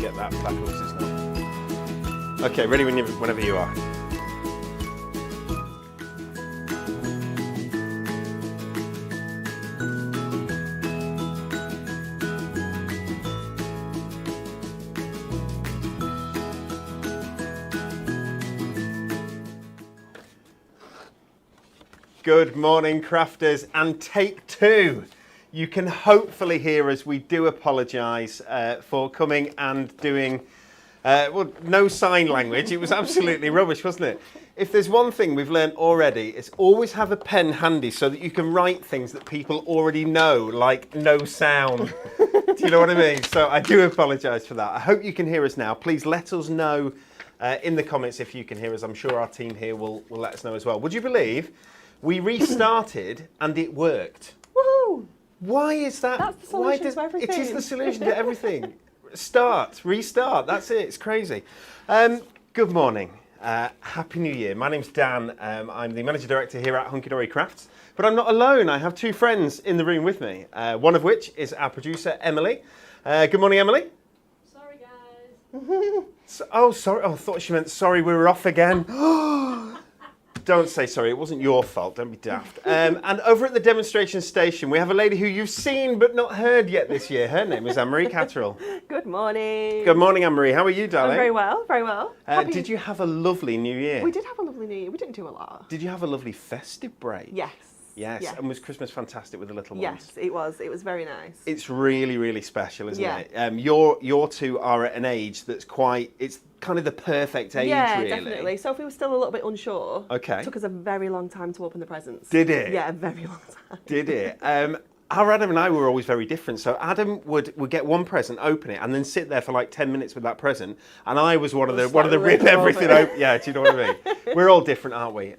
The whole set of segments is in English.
get that back up to its normal. Okay, ready whenever you are. Good morning, crafters, and take two. You can hopefully hear us. We do apologise for coming and doing, no sign language. It was absolutely rubbish, wasn't it? If there's one thing we've learned already, it's always have a pen handy so that you can write things that people already know, like no sound. Do you know what I mean? So I do apologise for that. I hope you can hear us now. Please let us know in the comments if you can hear us. I'm sure our team here will let us know as well. Would you believe we restarted and it worked? Woohoo! Why is that? That's the solution to everything. It is the solution to everything. Restart, that's it, it's crazy. Good morning, Happy New Year. My name's Dan, I'm the Manager Director here at Hunky Dory Crafts, but I'm not alone, I have two friends in the room with me, one of which is our producer, Emily. Good morning, Emily. Sorry, guys. Sorry, I thought she meant sorry we were off again. Don't say sorry, it wasn't your fault, don't be daft. And over at the demonstration station, we have a lady who you've seen but not heard yet this year. Her name is Anne-Marie Catterall. Good morning. Good morning, Anne-Marie. How are you, darling? I'm very well, very well. Did you have a lovely New Year? We did have a lovely New Year. We didn't do a lot. Did you have a lovely festive break? Yes. Yes, yes. And was Christmas fantastic with the little ones? Yes, it was. It was very nice. It's really, really special, isn't Yeah. it? Your two are at an age that's it's kind of the perfect age, yeah, really. definitely. Sophie was still a little bit unsure. Okay. It took us a very long time to open the presents. Did it? Yeah, a very long time. Did it? Our Adam and I were always very different. So Adam would get one present, open it, and then sit there for like 10 minutes with that present. And I was one of the rip everything open. Yeah, do you know what I mean? We're all different, aren't we?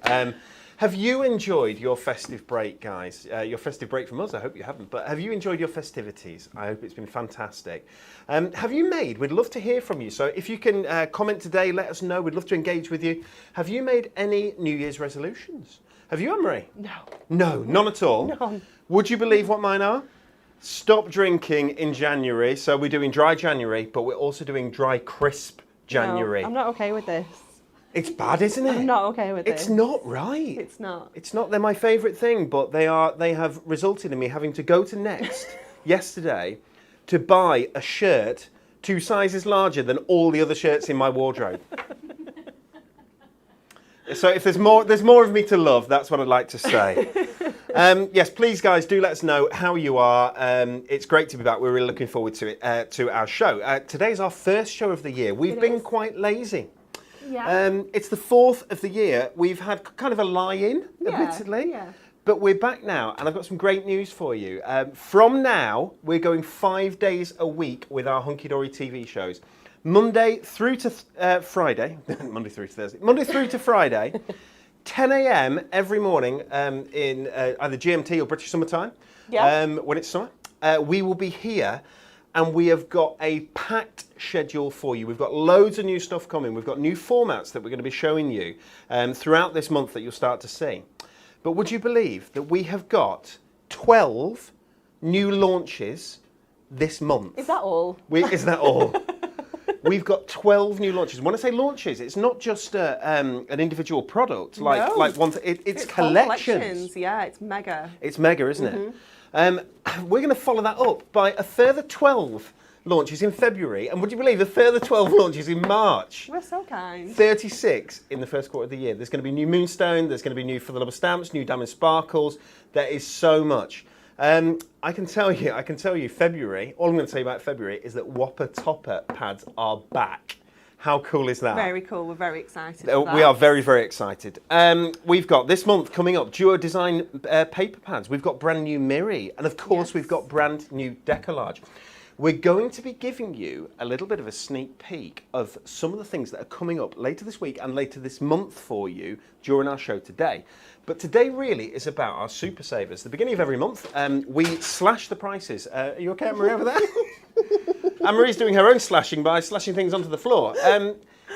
Have you enjoyed your festive break, guys? Your festive break from us? I hope you haven't. But have you enjoyed your festivities? I hope it's been fantastic. Have you made? We'd love to hear from you. So if you can comment today, let us know. We'd love to engage with you. Have you made any New Year's resolutions? Have you, Anne-Marie? No. No, none at all? None. Would you believe what mine are? Stop drinking in January. So we're doing dry January, but we're also doing dry crisp January. No, I'm not okay with this. It's bad, isn't it? I'm not okay with this. It's not right. It's not. It's not. They're my favourite thing, but they have resulted in me having to go to Next yesterday to buy a shirt 2 sizes larger than all the other shirts in my wardrobe. So if there's more of me to love, that's what I'd like to say. Yes, please, guys, do let us know how you are. It's great to be back. We're really looking forward to it, to our show. Today's our first show of the year. We've been quite lazy. Yeah. It's the 4th of the year. We've had kind of a lie-in, admittedly. Yeah. But we're back now, and I've got some great news for you. From now, we're going 5 days a week with our Hunky Dory TV shows. Monday through to Friday. Monday through to Thursday. Monday through to Friday. 10 a.m. every morning in either GMT or British Summer Time. Yeah. When it's summer. We will be here. And we have got a packed schedule for you. We've got loads of new stuff coming. We've got new formats that we're going to be showing you throughout this month that you'll start to see. But would you believe that we have got 12 new launches this month? Is that all? Is that all? We've got 12 new launches. When I say launches, it's not just an individual product. Like one. It's collections. Yeah, it's mega. It's mega, isn't it? We're going to follow that up by a further 12 launches in February, and would you believe a further 12 launches in March? We're so kind. 36 in the first quarter of the year. There's going to be new Moonstone, there's going to be new For the Love of Stamps, new Diamond Sparkles. There is so much. I can tell you February, all I'm going to tell you about February is that Whopper Topper pads are back. How cool is that? Very cool. We're very excited. We are very, very excited. We've got this month coming up Duo Design paper pads. We've got brand new Miri, and of course we've got brand new Decoupage. We're going to be giving you a little bit of a sneak peek of some of the things that are coming up later this week and later this month for you during our show today. But today really is about our Super Savers. The beginning of every month, we slash the prices. Are you okay, Anne-Marie, over there? Anne-Marie's doing her own slashing by slashing things onto the floor.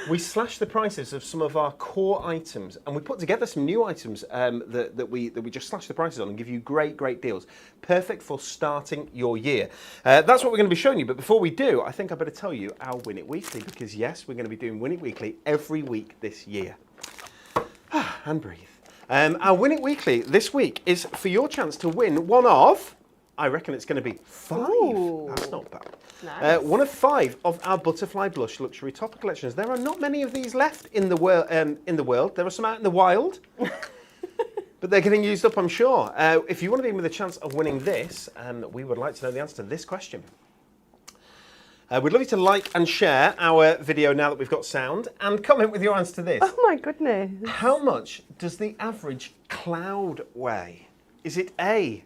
We slashed the prices of some of our core items, and we put together some new items that we just slashed the prices on and give you great deals. Perfect for starting your year. That's what we're going to be showing you. But before we do, I think I better tell you our Win It Weekly, because yes, we're going to be doing Win It Weekly every week this year. And breathe. Our Win It Weekly this week is for your chance to win one of, I reckon it's going to be 5. Ooh. That's not bad. Nice. One of 5 of our Butterfly Blush Luxury Topper collections. There are not many of these left in the world. There are some out in the wild, but they're getting used up, I'm sure. If you want to be in with a chance of winning this, we would like to know the answer to this question. We'd love you to like and share our video now that we've got sound, and comment with your answer to this. Oh my goodness. How much does the average cloud weigh? Is it A,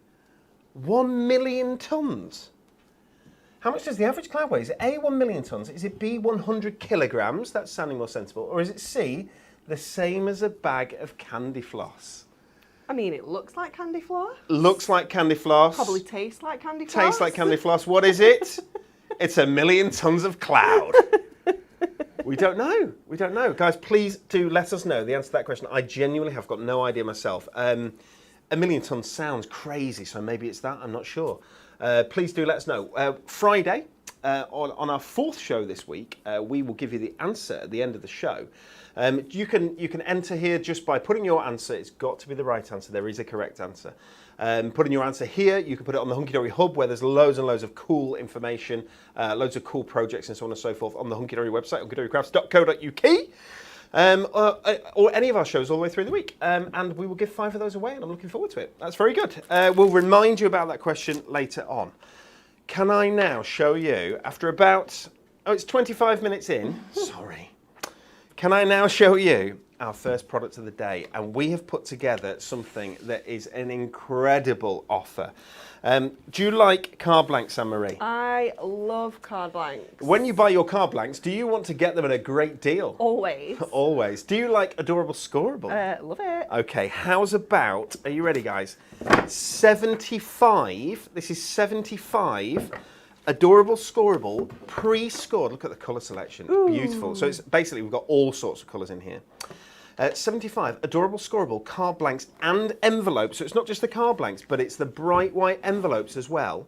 1 million tons? How much does the average cloud weigh? Is it A, 1 million tons? Is it B, 100 kilograms? That's sounding more sensible. Or is it C, the same as a bag of candy floss? I mean, it looks like candy floss. Looks like candy floss. Probably tastes like candy floss. Tastes like candy floss. What is it? It's 1 million tons of cloud. We don't know. We don't know. Guys, please do let us know the answer to that question. I genuinely have got no idea myself. 1 million tons sounds crazy, so maybe it's that. I'm not sure. Please do let us know. Friday, on our 4th show this week, we will give you the answer at the end of the show. You can enter here just by putting your answer. It's got to be the right answer. There is a correct answer. Putting your answer here, you can put it on the Hunky Dory Hub, where there's loads and loads of cool information, loads of cool projects and so on and so forth on the Hunky Dory website, hunkydorycrafts.co.uk, or any of our shows all the way through the week. And we will give 5 of those away, and I'm looking forward to it. That's very good. We'll remind you about that question later on. Can I now show you, after about, it's 25 minutes in, sorry. Can I now show you our first product of the day? And we have put together something that is an incredible offer. Do you like card blanks, Anne-Marie? I love card blanks. When you buy your card blanks, do you want to get them at a great deal? Always. Always. Do you like adorable scoreable? Love it. Okay, how's about, are you ready, guys? 75, this is 75 adorable scoreable, pre-scored. Look at the colour selection, Ooh. Beautiful. So it's basically, we've got all sorts of colours in here. 75 adorable scoreable card blanks and envelopes. So it's not just the card blanks, but it's the bright white envelopes as well.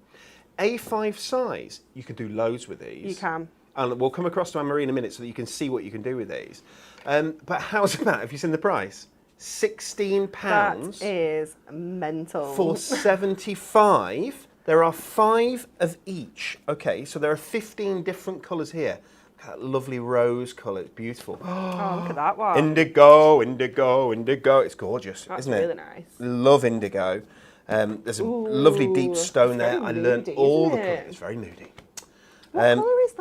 A5 size. You can do loads with these. You can. And we'll come across to Anne-Marie in a minute so that you can see what you can do with these. But how's about, have you seen the price? £16. That is mental. For 75. There are 5 of each. Okay, so there are 15 different colours here. That lovely rose colour, it's beautiful. Oh, look at that one. Indigo, indigo, indigo. It's gorgeous, That's isn't it? really nice. Love indigo. There's a lovely deep stone there. I learned moody, all the isn't it? colours. It's very moody. What colour is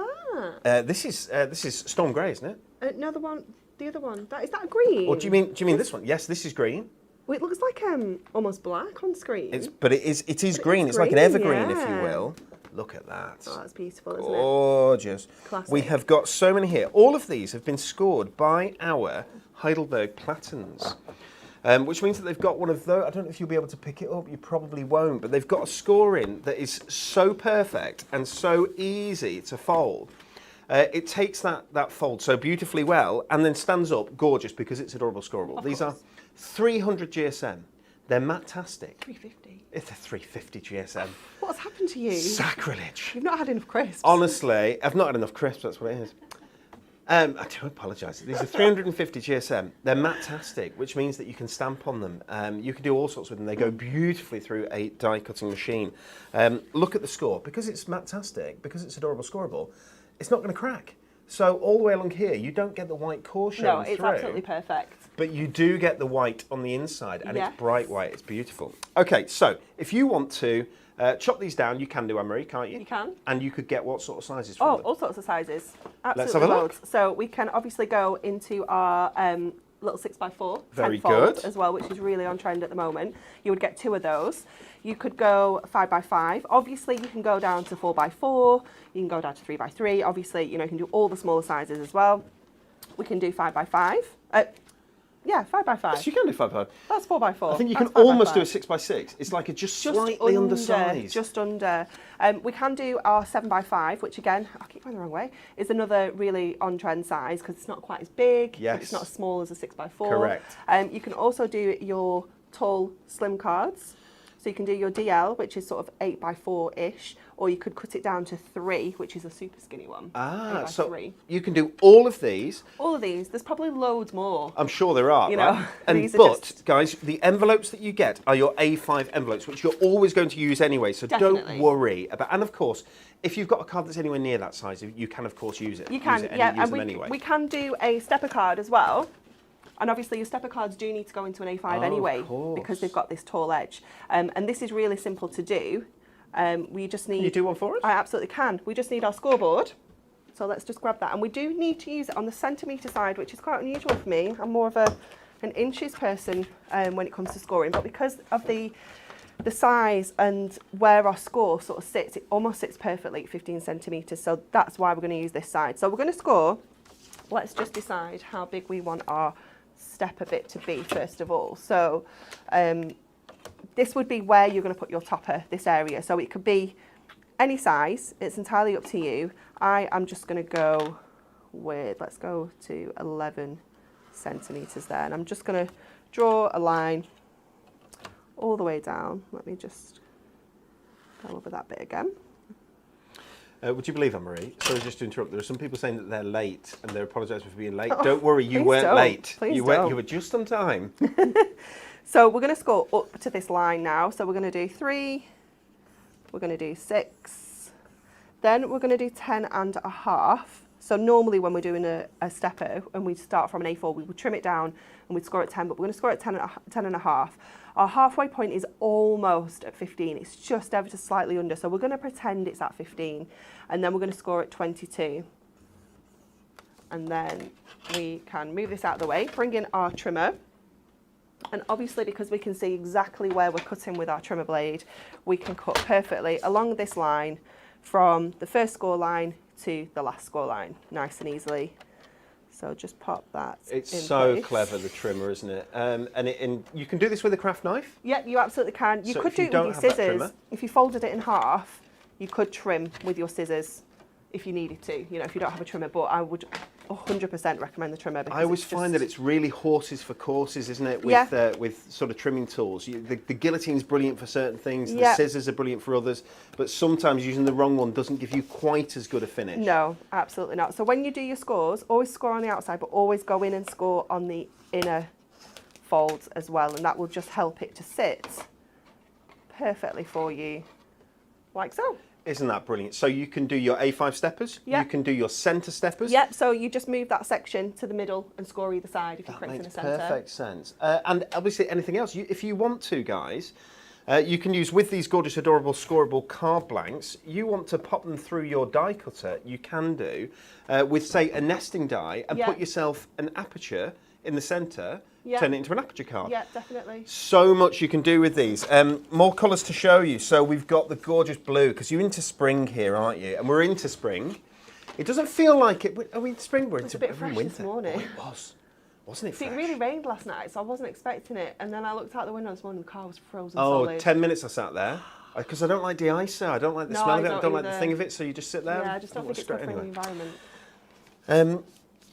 that? This is storm grey, isn't it? No, the other one. Is that a green? Or do you mean this one? Yes, this is green. Well, it looks like almost black on screen. But it is green. It's like an green, evergreen, if you yeah. will. Look at that. Oh, that's beautiful, isn't Gorgeous. Classic. We have got so many here. All of these have been scored by our Heidelberg Platens, which means that they've got one of those. I don't know if you'll be able to pick it up. You probably won't. But they've got a scoring that is so perfect and so easy to fold. It takes that fold so beautifully well and then stands up gorgeous because it's adorable scoreable. These are 300 GSM. They're matte-tastic. 350. It's a 350 GSM. What's happened to you? Sacrilege. You've not had enough crisps. Honestly, I've not had enough crisps, that's what it is. I do apologise. These are 350 GSM. They're matte-tastic, which means that you can stamp on them. You can do all sorts with them. They go beautifully through a die-cutting machine. Look at the score. Because it's matte-tastic, because it's adorable scoreable, it's not going to crack. So all the way along here, you don't get the white core showing No, it's absolutely perfect. but you do get the white on the inside, and Yes. it's bright white. It's beautiful. Okay, so if you want to chop these down, you can do, Anne-Marie, can't you? You can. And you could get what sort of sizes from Oh, them? all sorts of sizes. Absolutely Let's have a look. loads. So we can obviously go into our little 6x4 Very tenfold good. as well, which is really on trend at the moment. You would get 2 of those. You could go 5x5. Obviously, you can go down to 4x4. You can go down to 3x3. Obviously, you can do all the smaller sizes as well. We can do 5x5. Yeah, 5x5. Yes, you can do 5x5. That's 4x4. I think you That's can almost 5x5. do a 6x6. It's like a just slightly undersized. Just under. We can do our 7x5, which again, I keep going the wrong way, is another really on-trend size because it's not quite as big, Yes. but it's not as small as a 6x4. Correct. You can also do your tall, slim cards. So you can do your DL, which is sort of 8x4-ish, or you could cut it down to 3, which is a super skinny one. Ah, 8x3. so you can do all of these. All of these. There's probably loads more. I'm sure there are, You right? know, And these are but just- guys, the envelopes that you get are your A5 envelopes, which you're always going to use anyway. So Definitely. don't worry about. And of course, if you've got a card that's anywhere near that size, you can of course use it. You can, use it yeah, use and them anyway. we can do a stepper card as well. And obviously your stepper cards do need to go into an A5 anyway, course. because they've got this tall edge. And this is really simple to do. We just need... Can you do one for us? I absolutely can. We just need our scoreboard. So let's just grab that. And we do need to use it on the centimetre side, which is quite unusual for me. I'm more of an inches person when it comes to scoring. But because of the size and where our score sort of sits, it almost sits perfectly at 15 centimetres. So that's why we're going to use this side. So we're going to score. Let's just decide how big we want our stepper bit to be first of all. So this would be where you're going to put your topper, this area. So it could be any size. It's entirely up to you. I am just going to go with, let's go to 11 centimetres there. And I'm just going to draw a line all the way down. Let me just go over that bit again. Would you believe, Anne-Marie? Sorry, just to interrupt. There are some people saying that they're late and they're apologising for being late. Oh, don't worry, you please weren't don't. late. Please You don't. were just on time. So we're going to score up to this line now. So we're going to do 3, we're going to do 6, then we're going to do 10 and a half. So normally when we're doing a stepper and we start from an A4, we would trim it down and we'd score at 10, but we're going to score at 10 and a half. Our halfway point is almost at 15. It's just ever so slightly under. So we're going to pretend it's at 15 and then we're going to score at 22. And then we can move this out of the way, bring in our trimmer. And obviously because we can see exactly where we're cutting with our trimmer blade, we can cut perfectly along this line from the first score line to the last score line, nice and easily. So just pop that It's in so place. clever, the trimmer, isn't it? And you can do this with a craft knife. Yep, you absolutely can. You So could if do you it don't with have your that trimmer- scissors. If you folded it in half, you could trim with your scissors if you needed to, you know, if you don't have a trimmer, but I would 100% recommend the trimmer. Because I always it's find that it's really horses for courses, isn't it? With Yeah. with sort of trimming tools. The guillotine's brilliant for certain things. The Yeah. scissors are brilliant for others. But sometimes using the wrong one doesn't give you quite as good a finish. No, absolutely not. So when you do your scores, always score on the outside, but always go in and score on the inner folds as well, and that will just help it to sit perfectly for you, like so. Isn't that brilliant? So you can do your A5 steppers. Yeah. You can do your centre steppers. Yep, so you just move that section to the middle and score either side if you're That correct in the makes centre. perfect sense. And obviously anything else, if you want to, guys, you can use with these gorgeous, adorable, scoreable card blanks. You want to pop them through your die cutter, you can do with, say, a nesting die and Yeah. put yourself an aperture in the centre, Yeah. turn it into an aperture card. Yeah, definitely. So much you can do with these. More colours to show you. So we've got the gorgeous blue, because you're into spring here, aren't you? And we're into spring. It doesn't feel like it. Are we into spring? We're into a bit we're in fresh winter. this morning. Oh, it was. Wasn't it See, fresh? it really rained last night, so I wasn't expecting it. And then I looked out the window this morning, the car was frozen Oh, solid. 10 minutes I sat there. Because I don't like de-icer. I don't like the No, smell I of it. I don't don't like the either. thing of it. So you just sit there. Yeah, I just don't think it's good for the environment.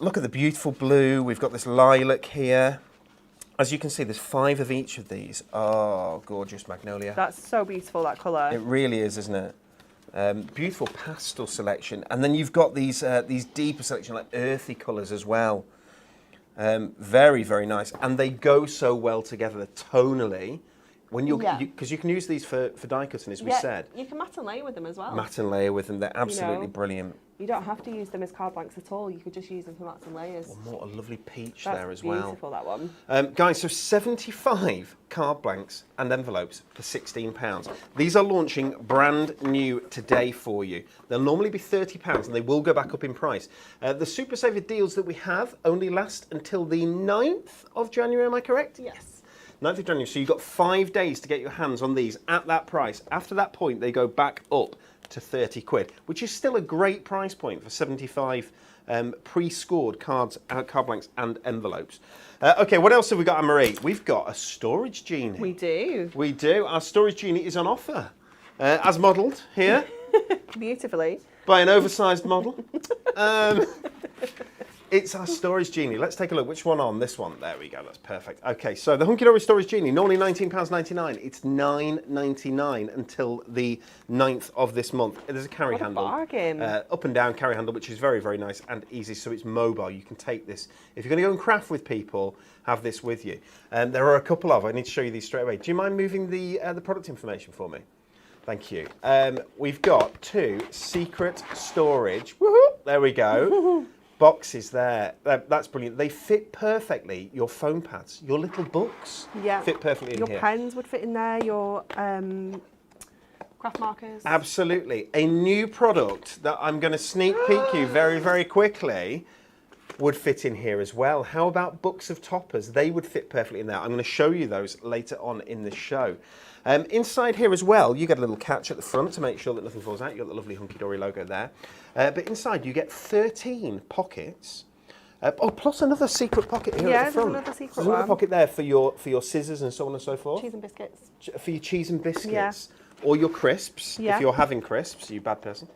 Look at the beautiful blue. We've got this lilac here. As you can see, there's 5 of each of these. Oh, gorgeous magnolia. That's so beautiful, that colour. It really is, isn't it? Beautiful pastel selection. And then you've got these deeper selection, like earthy colours as well. Very, very nice. And they go so well together tonally. When you're, Yeah. because you can use these for die cutting, as we Yeah, said. you can matte and layer with them as well. Matte and layer with them, they're absolutely know. brilliant. You don't have to use them as card blanks at all. You could just use them for mats and layers. One more, a lovely peach That's there as well. beautiful, that one. Guys, so 75 card blanks and envelopes for £16. These are launching brand new today for you. They'll normally be £30 and they will go back up in price. The Super Saver deals that we have only last until the 9th of January, am I correct? Yes. 9th of January, so you've got 5 days to get your hands on these at that price. After that point, they go back up to 30 quid, which is still a great price point for 75 pre-scored cards, card blanks and envelopes. Okay, what else have we got, Anne-Marie? We've got a storage genie. We do. We do. Our storage genie is on offer, as modelled here. Beautifully. By an oversized model. It's our storage genie. Let's take a look. Which one on? This one. There we go. That's perfect. Okay, so the Hunky Dory storage genie, normally £19.99. It's £9.99 until the 9th of this month. There's a carry What a handle. bargain. Up and down carry handle, which is very, very nice and easy. So it's mobile. You can take this. If you're going to go and craft with people, have this with you. There are a couple of. I need to show you these straight away. Do you mind moving the product information for me? Thank you. We've got 2 secret storage. Woohoo! There we go. Boxes there. That's brilliant. They fit perfectly. Your foam pads, your little books fit perfectly in your here. Your pens would fit in there. Your craft markers. Absolutely. A new product that I'm going to sneak peek you very, very quickly would fit in here as well. How about books of toppers? They would fit perfectly in there. I'm going to show you those later on in the show. Inside here as well, you get a little catch at the front to make sure that nothing falls out. You've got the lovely Hunky Dory logo there. But inside you get 13 pockets. Plus another secret pocket here at the front. There's another secret There's another one. pocket there for your scissors and so on and so forth. Cheese and biscuits. For your cheese and biscuits. Yeah. Or your crisps, Yeah. if you're having crisps, you bad person.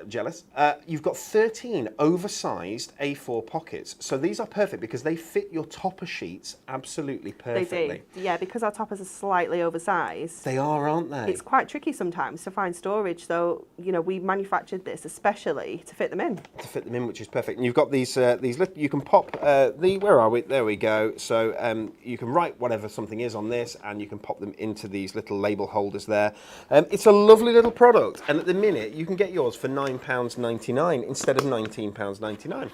Jealous. You've got 13 oversized A4 pockets. So these are perfect because they fit your topper sheets absolutely perfectly. They do. Yeah, because our toppers are slightly oversized. They are, aren't they? It's quite tricky sometimes to find storage. So, we manufactured this especially to fit them in. To fit them in, which is perfect. And you've got these you can pop where are we? There we go. So you can write whatever something is on this and you can pop them into these little label holders there. It's a lovely little product, and at the minute you can get yours for £9.99 instead of £19.99.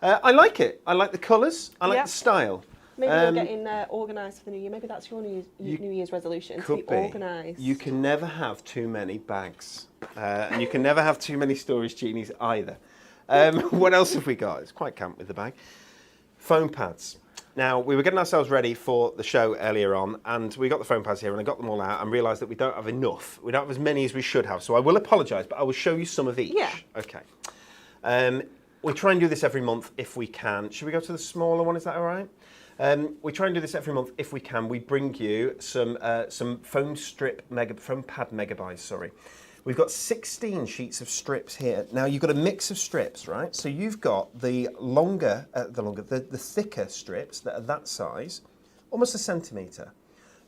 I like it. I like the colours. I like the style. Maybe you're getting organised for the new year. Maybe that's your New Year's resolution, to be organised. You can never have too many bags, and you can never have too many storage genies either. What else have we got? It's quite camp with the bag. Foam pads. Now, we were getting ourselves ready for the show earlier on, and we got the foam pads here, and I got them all out and realised that we don't have enough. We don't have as many as we should have, so I will apologise, but I will show you some of each. Yeah. Okay. We try and do this every month if we can. Should we go to the smaller one? Is that all right? We try and do this every month if we can. We bring you some foam pad megabytes. Sorry. We've got 16 sheets of strips here. Now you've got a mix of strips, right? So you've got the thicker strips that are that size, almost a centimetre,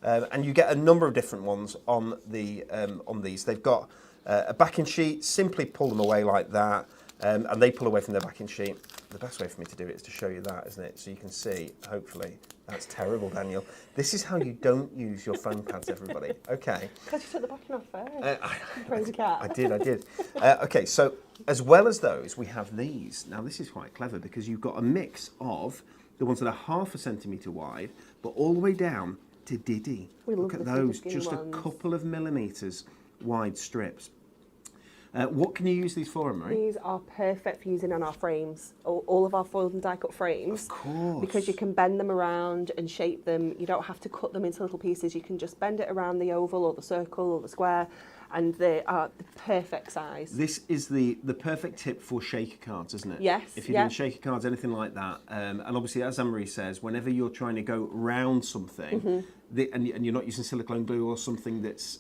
and you get a number of different ones on these. They've got a backing sheet. Simply pull them away like that, and they pull away from their backing sheet. The best way for me to do it is to show you that, isn't it? So you can see, hopefully. That's terrible, Daniel. This is how you don't use your foam pads, everybody. Okay. Because you took the backing off first. Crazy cat. I did. Okay, so as well as those, we have these. Now, this is quite clever because you've got a mix of the ones that are ½ centimetre wide, but all the way down to Diddy. Look at those, just a couple of millimetres wide strips. What can you use these for, Miri? These are perfect for using on our frames, all of our foiled and die cut frames. Of course. Because you can bend them around and shape them. You don't have to cut them into little pieces. You can just bend it around the oval or the circle or the square, and they are the perfect size. This is the perfect tip for shaker cards, isn't it? Yes. If you're doing shaker cards, anything like that, and obviously, as Anne-Marie says, whenever you're trying to go round something, and you're not using silicone glue or something that's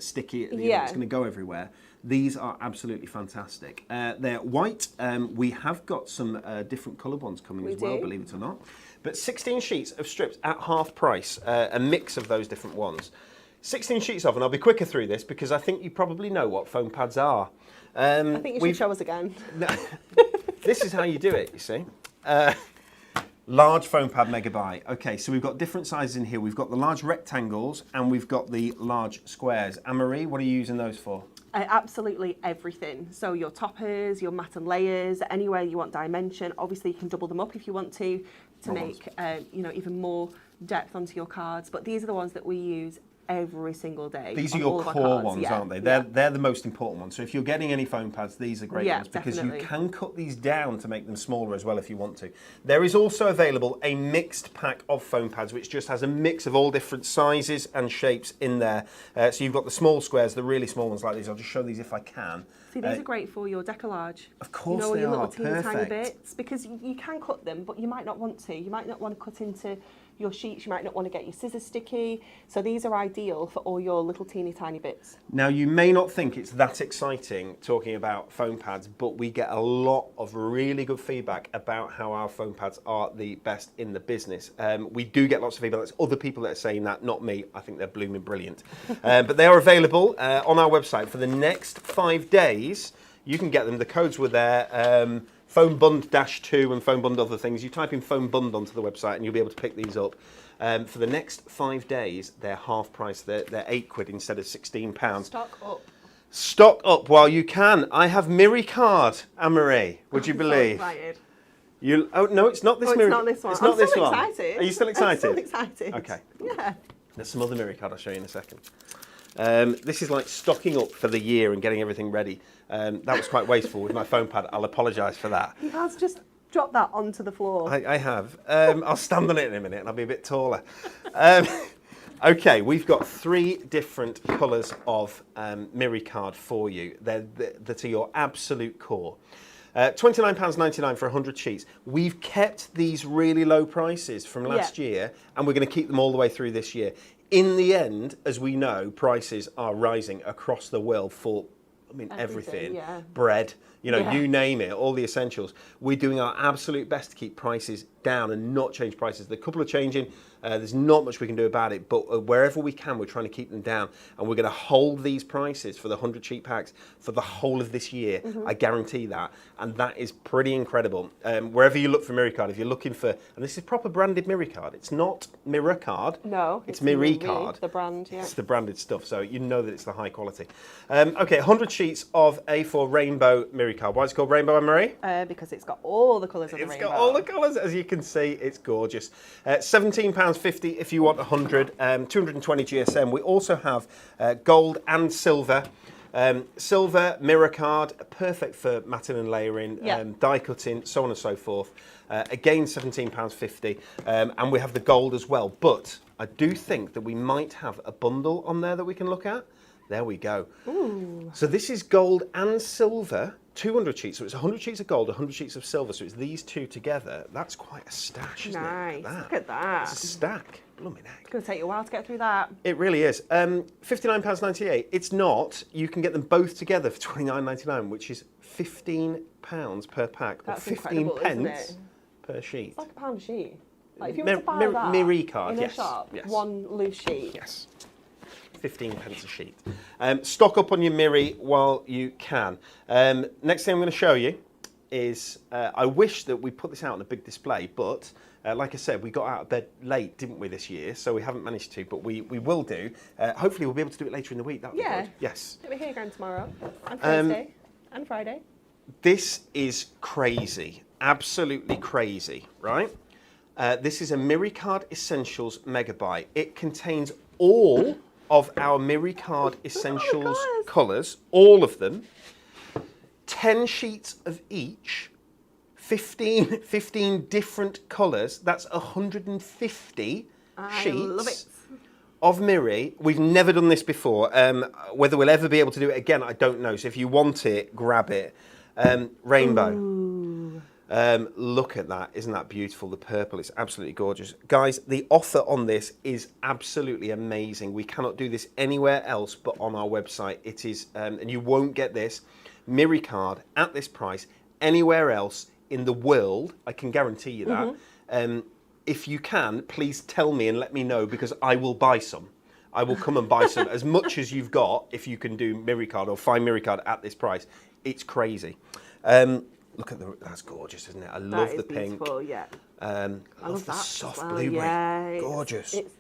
sticky, it's going to go everywhere. These are absolutely fantastic. They're white. We have got some different coloured ones coming as well, believe it or not. But 16 sheets of strips at half price, a mix of those different ones. 16 sheets of, and I'll be quicker through this because I think you probably know what foam pads are. I think you should show us again. This is how you do it, you see. Large foam pad Megabyte. Okay, so we've got different sizes in here. We've got the large rectangles and we've got the large squares. Anne-Marie, what are you using those for? Absolutely everything. So your toppers, your mat and layers, anywhere you want dimension. Obviously, you can double them up if you want to make even more depth onto your cards. But these are the ones that we use every single day. These are on your all of our core cards. ones, Yeah, aren't they? yeah. They're the most important ones. So if you're getting any foam pads, these are great Yeah, ones because definitely. you can cut these down to make them smaller as well if you want to. There is also available a mixed pack of foam pads, which just has a mix of all different sizes and shapes in there. So you've got the small squares, the really small ones like these. I'll just show these if I can. See, these are great for your decoupage. Of course all they your little are, teeny tiny perfect. bits, because you can cut them, but you might not want to. You might not want to cut into your sheets. You might not want to get your scissors sticky. So these are ideal for all your little teeny tiny bits. Now, you may not think it's that exciting talking about foam pads, but we get a lot of really good feedback about how our foam pads are the best in the business. We do get lots of feedback. There's other people that are saying that, not me. I think they're blooming brilliant. But they are available on our website for the next 5 days. You can get them. The codes were there. Foam Bund -2 and Foam Bund other things. You type in Foam Bund onto the website and you'll be able to pick these up. For the next 5 days, they're half price. They're £8 instead of £16. Stock up. Stock up while you can. I have Miri card, Anne-Marie. Would you I'm believe? So excited. Oh no, it's not this Oh, Miri. it's not this one. It's not I'm this still one. excited. Are you still excited? I'm still excited. Okay. Yeah. There's some other Miri card I'll show you in a second. This is like stocking up for the year and getting everything ready. That was quite wasteful with my foam pad. I'll apologise for that. He has just dropped that onto the floor. I have. I'll stand on it in a minute and I'll be a bit taller. Okay, we've got 3 different colours of Miri card for you. That are your absolute core. £29.99 for 100 sheets. We've kept these really low prices from last year and we're going to keep them all the way through this year. In the end, as we know, prices are rising across the world for everything. Yeah. Bread, Yeah. you name it, all the essentials. We're doing our absolute best to keep prices down and not change prices. The couple are changing. There's not much we can do about it, but wherever we can, we're trying to keep them down. And we're going to hold these prices for the 100 sheet packs for the whole of this year. I guarantee that. And that is pretty incredible. Wherever you look for Miri card, if you're looking for, and this is proper branded Miri card. It's not Mirror card. No. It's Miri card. The brand, yeah. It's the branded stuff, so you know that it's the high quality. Okay, 100 sheets of A4 Rainbow Miri card. Why is it called Rainbow, Anne-Marie? Because it's got all the colours of the It's rainbow. got all the colours, as you can see. It's gorgeous. £17.50 if you want 100. 220 GSM. We also have gold and silver. Silver mirror card, perfect for matting and layering, die cutting, so on and so forth. Again, £17.50. And we have the gold as well. But I do think that we might have a bundle on there that we can look at. There we go. Ooh. So this is gold and silver, 200 sheets. So it's 100 sheets of gold, 100 sheets of silver. So it's these two together. That's quite a stash, isn't it? Look at that. It's a stack. Blooming heck. It's going to take you a while to get through that. It really is. £59.98. It's not. You can get them both together for £29.99, which is £15 per pack. That's or 15 incredible, isn't pence it? per sheet. It's like £1 a sheet. Like if you were to buy that Miri card, in yes. a shop, Yes. one loose sheet. Yes. 15 pence a sheet. Stock up on your Miri while you can. Next thing I'm going to show you is, I wish that we put this out on a big display, but like I said, we got out of bed late, didn't we, this year? So we haven't managed to, but we will do. Hopefully we'll be able to do it later in the week. That would be good. Yes. We're here again tomorrow, and Thursday, and Friday. This is crazy. Absolutely crazy, right? This is a Miri Card Essentials Megabyte. It contains all of our Miri Card Essentials colours, all of them. 10 sheets of each, 15 different colours. That's 150 sheets of Miri. We've never done this before. Whether we'll ever be able to do it again, I don't know. So if you want it, grab it. Rainbow. Look at that. Isn't that beautiful? The purple is absolutely gorgeous. Guys, the offer on this is absolutely amazing. We cannot do this anywhere else but on our website. It is, and you won't get this Miri card at this price anywhere else in the world. I can guarantee you that. If you can, please tell me and let me know, because I will buy some. I will come and buy some, as much as you've got, if you can do Miri card or find Miri card at this price. It's crazy. Look at that's gorgeous, isn't it? I love the pink. Yeah. I love the that soft as well. blueberry. Yeah, Gorgeous. It's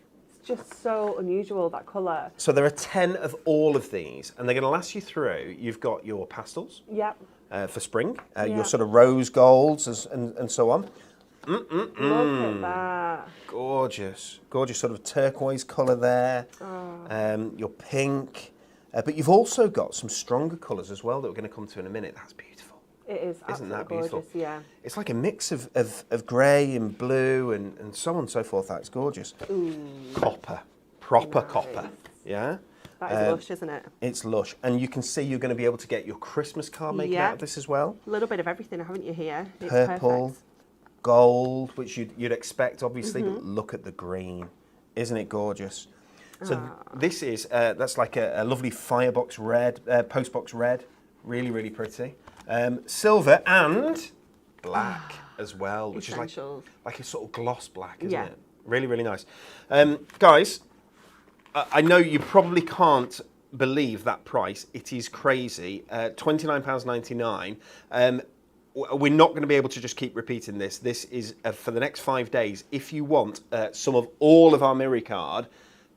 just so unusual, that colour. So there are 10 of all of these, and they're going to last you through. You've got your pastels Yep. for spring, your sort of rose golds and so on. Look at that. Gorgeous. Gorgeous sort of turquoise colour there. Oh. Your pink. But you've also got some stronger colours as well that we're going to come to in a minute. That's beautiful. It is Isn't that absolutely beautiful? gorgeous, yeah. It's like a mix of grey and blue and so on and so forth. That's gorgeous. Ooh. Copper. Proper Nice. copper. Yeah? That is lush, isn't it? It's lush. And you can see you're going to be able to get your Christmas card making Yeah. out of this as well. A little bit of everything, haven't you, here? It's Purple, perfect. gold, which you'd expect, obviously, but look at the green. Isn't it gorgeous? So this is, that's like a lovely firebox red, postbox red. Really, really pretty. Silver and black as well, which is like a sort of gloss black, isn't it? Really, really nice. Guys, I know you probably can't believe that price. It is crazy. £29.99. We're not going to be able to just keep repeating this. This is for the next 5 days. If you want some of all of our Miri card,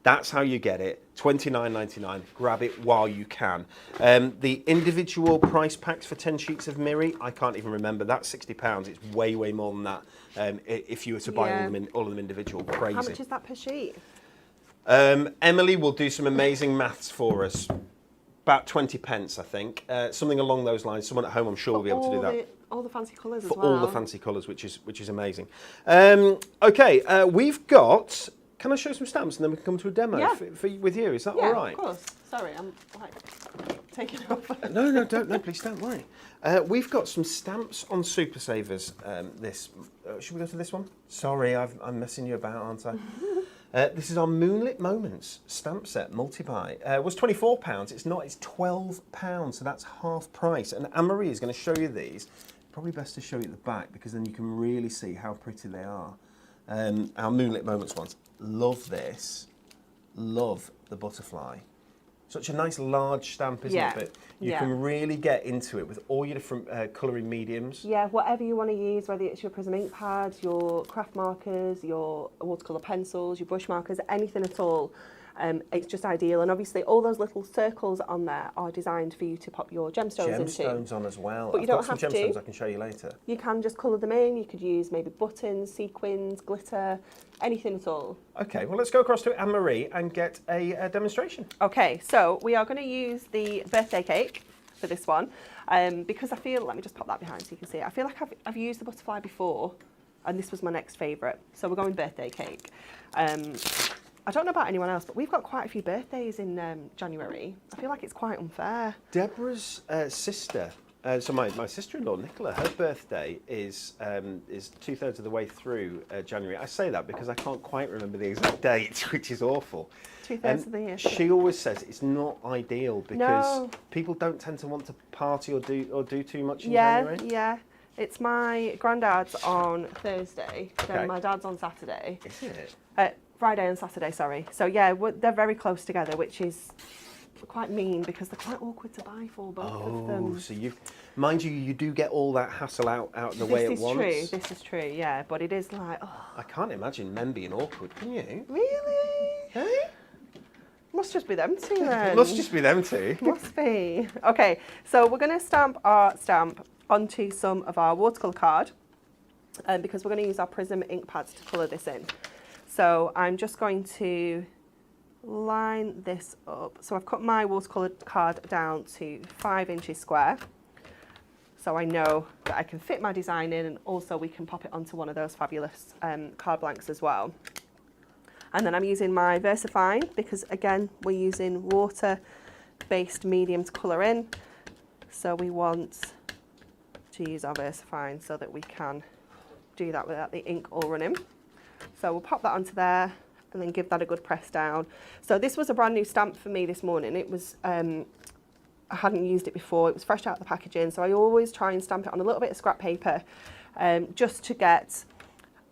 that's how you get it. £29.99. Grab it while you can. The individual price packs for 10 sheets of Miri, I can't even remember. That's £60. It's way, way more than that. If you were to buy all of them individual, crazy. How much is that per sheet? Emily will do some amazing maths for us. About 20 pence, I think. Something along those lines. Someone at home, I'm sure, will be able to do that. All the fancy colours as For well. all the fancy colours, which is amazing. Okay, we've got... Can I show some stamps and then we can come to a demo with you? Is that all right? Yeah, of course. Sorry, I'm like taking over. No, don't. No, please don't worry. We've got some stamps on Super Savers. Should we go to this one? Sorry, I'm messing you about, aren't I? This is our Moonlit Moments stamp set, multi-buy. It was £24. It's not, it's £12, so that's half price. And Anne-Marie is going to show you these. Probably best to show you at the back because then you can really see how pretty they are. Our Moonlit Moments ones. Love this. Love the butterfly. Such a nice large stamp, isn't it? But you can really get into it with all your different colouring mediums. Yeah, whatever you want to use, whether it's your Prism ink pads, your craft markers, your watercolour pencils, your brush markers, anything at all. It's just ideal. And obviously all those little circles on there are designed for you to pop your gemstones into. Gemstones on as well. But you don't have some gemstones to. I can show you later. You can just colour them in. You could use maybe buttons, sequins, glitter, anything at all. Okay, well let's go across to Anne-Marie and get a demonstration. Okay, so we are going to use the birthday cake for this one because I feel, let me just pop that behind so you can see it. I feel like I've used the butterfly before and this was my next favourite. So we're going birthday cake. I don't know about anyone else, but we've got quite a few birthdays in January. I feel like it's quite unfair. Deborah's sister, so my sister-in-law Nicola, her birthday is 2/3 of the way through January. I say that because I can't quite remember the exact date, which is awful. 2/3 of the year. She always says it's not ideal because people don't tend to want to party or do too much in January. Yeah. It's my granddad's on Thursday, then my dad's on Saturday. Is it? Friday and Saturday, sorry. So yeah, they're very close together, which is quite mean because they're quite awkward to buy for both of them. Oh, so mind you do get all that hassle out of the way at once. This is true, yeah. But it is like, I can't imagine men being awkward, can you? Really? Hey? Must just be them two then. It must just be them two. Must be. Okay, so we're going to stamp our stamp onto some of our watercolour card because we're going to use our Prism ink pads to colour this in. So I'm just going to line this up. So I've cut my watercolour card down to 5 inches square. So I know that I can fit my design in and also we can pop it onto one of those fabulous card blanks as well. And then I'm using my VersaFine because again, we're using water-based medium to colour in. So we want to use our VersaFine so that we can do that without the ink all running. So we'll pop that onto there and then give that a good press down. So this was a brand new stamp for me this morning. It was, I hadn't used it before. It was fresh out of the packaging. So I always try and stamp it on a little bit of scrap paper just to get,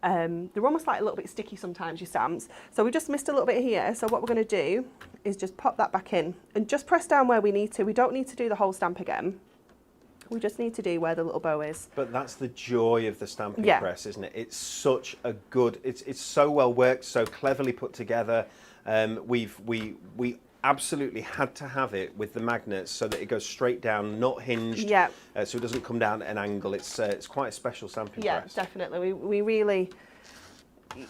they're almost like a little bit sticky sometimes, your stamps. So we just missed a little bit here. So what we're going to do is just pop that back in and just press down where we need to. We don't need to do the whole stamp again. We just need to do where the little bow is. But that's the joy of the stamping press, isn't it? It's such a good, it's so well worked, so cleverly put together. We absolutely had to have it with the magnets so that it goes straight down, not hinged. Yeah. So it doesn't come down at an angle. It's quite a special stamping press. Yeah, definitely. We really,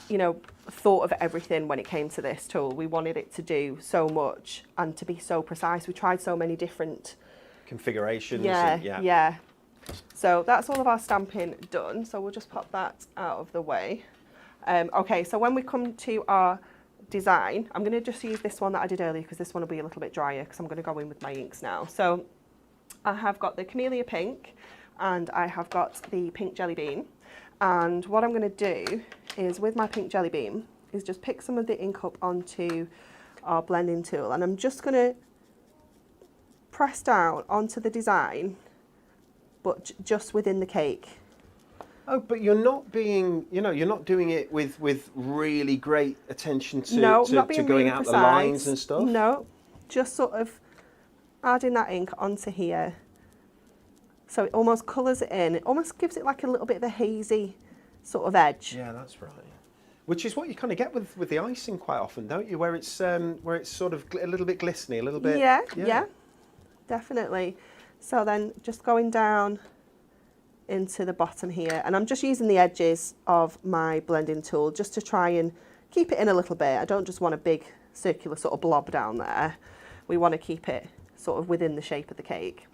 you know, thought of everything when it came to this tool. We wanted it to do so much and to be so precise. We tried so many different configurations. Yeah. So that's all of our stamping done. So we'll just pop that out of the way. Okay, so when we come to our design, I'm going to just use this one that I did earlier because this one will be a little bit drier because I'm going to go in with my inks now. So I have got the Camellia Pink and I have got the Pink Jelly Bean. And what I'm going to do is with my Pink Jelly Bean is just pick some of the ink up onto our blending tool, and I'm just going to press down onto the design, but just within the cake. Oh, but you're not being, you know, you're not doing it with really great attention to, not to being going really out precise. the lines and stuff? No, just sort of adding that ink onto here. So it almost colours it in. It almost gives it like a little bit of a hazy sort of edge. Yeah, that's right. Which is what you kind of get with the icing quite often, don't you? Where it's sort of a little bit glistening, a little bit. Yeah, definitely. So then just going down into the bottom here, and I'm just using the edges of my blending tool just to try and keep it in a little bit. I don't just want a big circular sort of blob down there. We want to keep it sort of within the shape of the cake.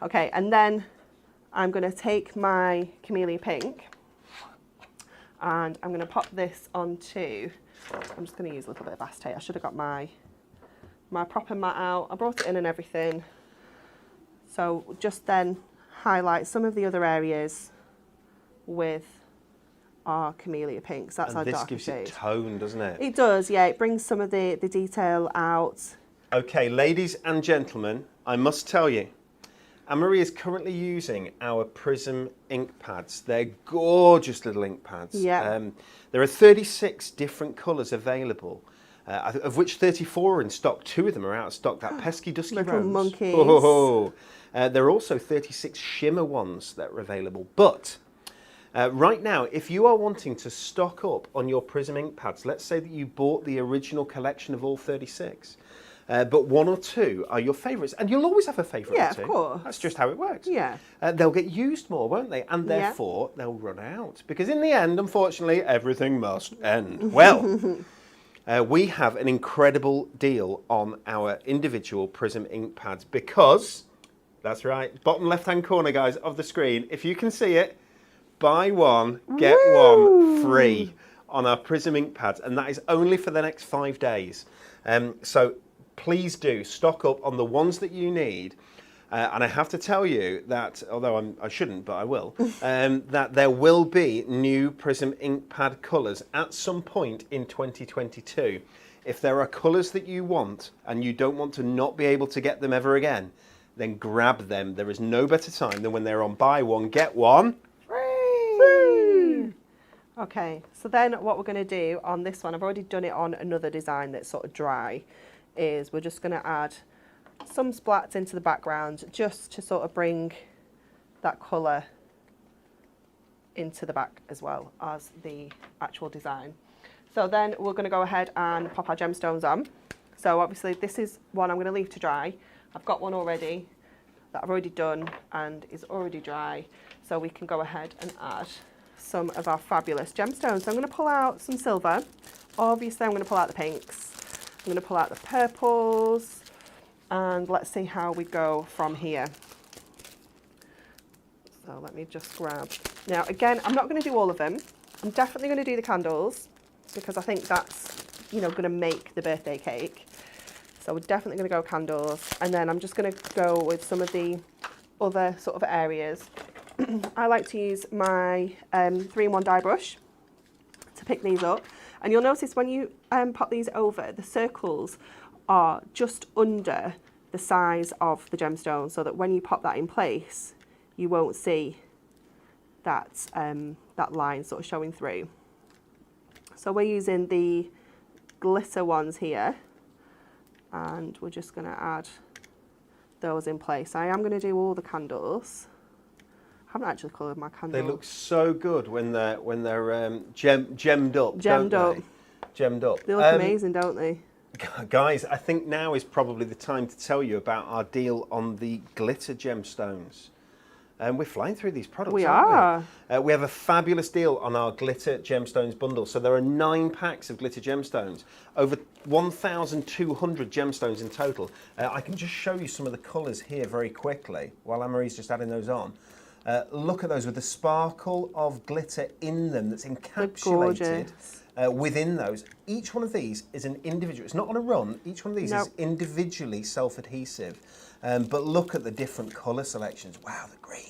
Okay, and then I'm going to take my Camellia Pink and I'm going to pop this onto, I'm just going to use a little bit of acetate. I should have got my proper mat out. I brought it in and everything. So just then highlight some of the other areas with our Camellia Pinks. That's our darker shade. And this gives it tone, doesn't it? It does, yeah. It brings some of the detail out. Okay, ladies and gentlemen, I must tell you, Anne-Marie is currently using our Prism ink pads. They're gorgeous little ink pads. Yeah. There are 36 different colours available, of which 34 are in stock. 2 of them are out of stock. That pesky dusky Little rose. monkeys. Oh. There are also 36 shimmer ones that are available. But right now, if you are wanting to stock up on your Prism ink pads, let's say that you bought the original collection of all 36, but 1 or 2 are your favourites, and you'll always have a favourite or 2. Yeah, of course. That's just how it works. Yeah. They'll get used more, won't they? And therefore, they'll run out. Because in the end, unfortunately, everything must end. Well, we have an incredible deal on our individual Prism ink pads because, that's right, bottom left-hand corner, guys, of the screen, if you can see it, buy one, get one free on our Prism ink pads, and that is only for the next 5 days. So please do stock up on the ones that you need. And I have to tell you that, although I shouldn't, but I will, that there will be new Prism ink pad colours at some point in 2022. If there are colours that you want and you don't want to not be able to get them ever again, then grab them. There is no better time than when they're on buy one, get one free. Okay, so then what we're going to do on this one, I've already done it on another design that's sort of dry, is we're just going to add some splats into the background just to sort of bring that colour into the back as well as the actual design. So then we're going to go ahead and pop our gemstones on. So obviously this is one I'm going to leave to dry. I've got one already that I've already done and is already dry. So we can go ahead and add some of our fabulous gemstones. So I'm going to pull out some silver. Obviously I'm going to pull out the pinks. I'm going to pull out the purples. And let's see how we go from here. So let me just grab. Now again, I'm not going to do all of them. I'm definitely going to do the candles because I think that's, you know, going to make the birthday cake. So we're definitely going to go candles. And then I'm just going to go with some of the other sort of areas. I like to use my 3-in-1 die brush to pick these up. And you'll notice when you pop these over, the circles are just under the size of the gemstone, so that when you pop that in place, you won't see that, that line sort of showing through. So we're using the glitter ones here, and we're just going to add those in place. I am going to do all the candles. I haven't actually coloured my candles. They look so good when they're gemmed up. Gemmed up. Gemmed up. They look amazing, don't they? Guys, I think now is probably the time to tell you about our deal on the glitter gemstones. We're flying through these products, We aren't are. we? We have a fabulous deal on our glitter gemstones bundle. So there are 9 packs of glitter gemstones, over 1,200 gemstones in total. I can just show you some of the colours here very quickly while Anne-Marie's just adding those on. Look at those with the sparkle of glitter in them that's encapsulated within those. Each one of these is an individual, it's not on a run, each one of these is individually self-adhesive. But look at the different colour selections. Wow, the green.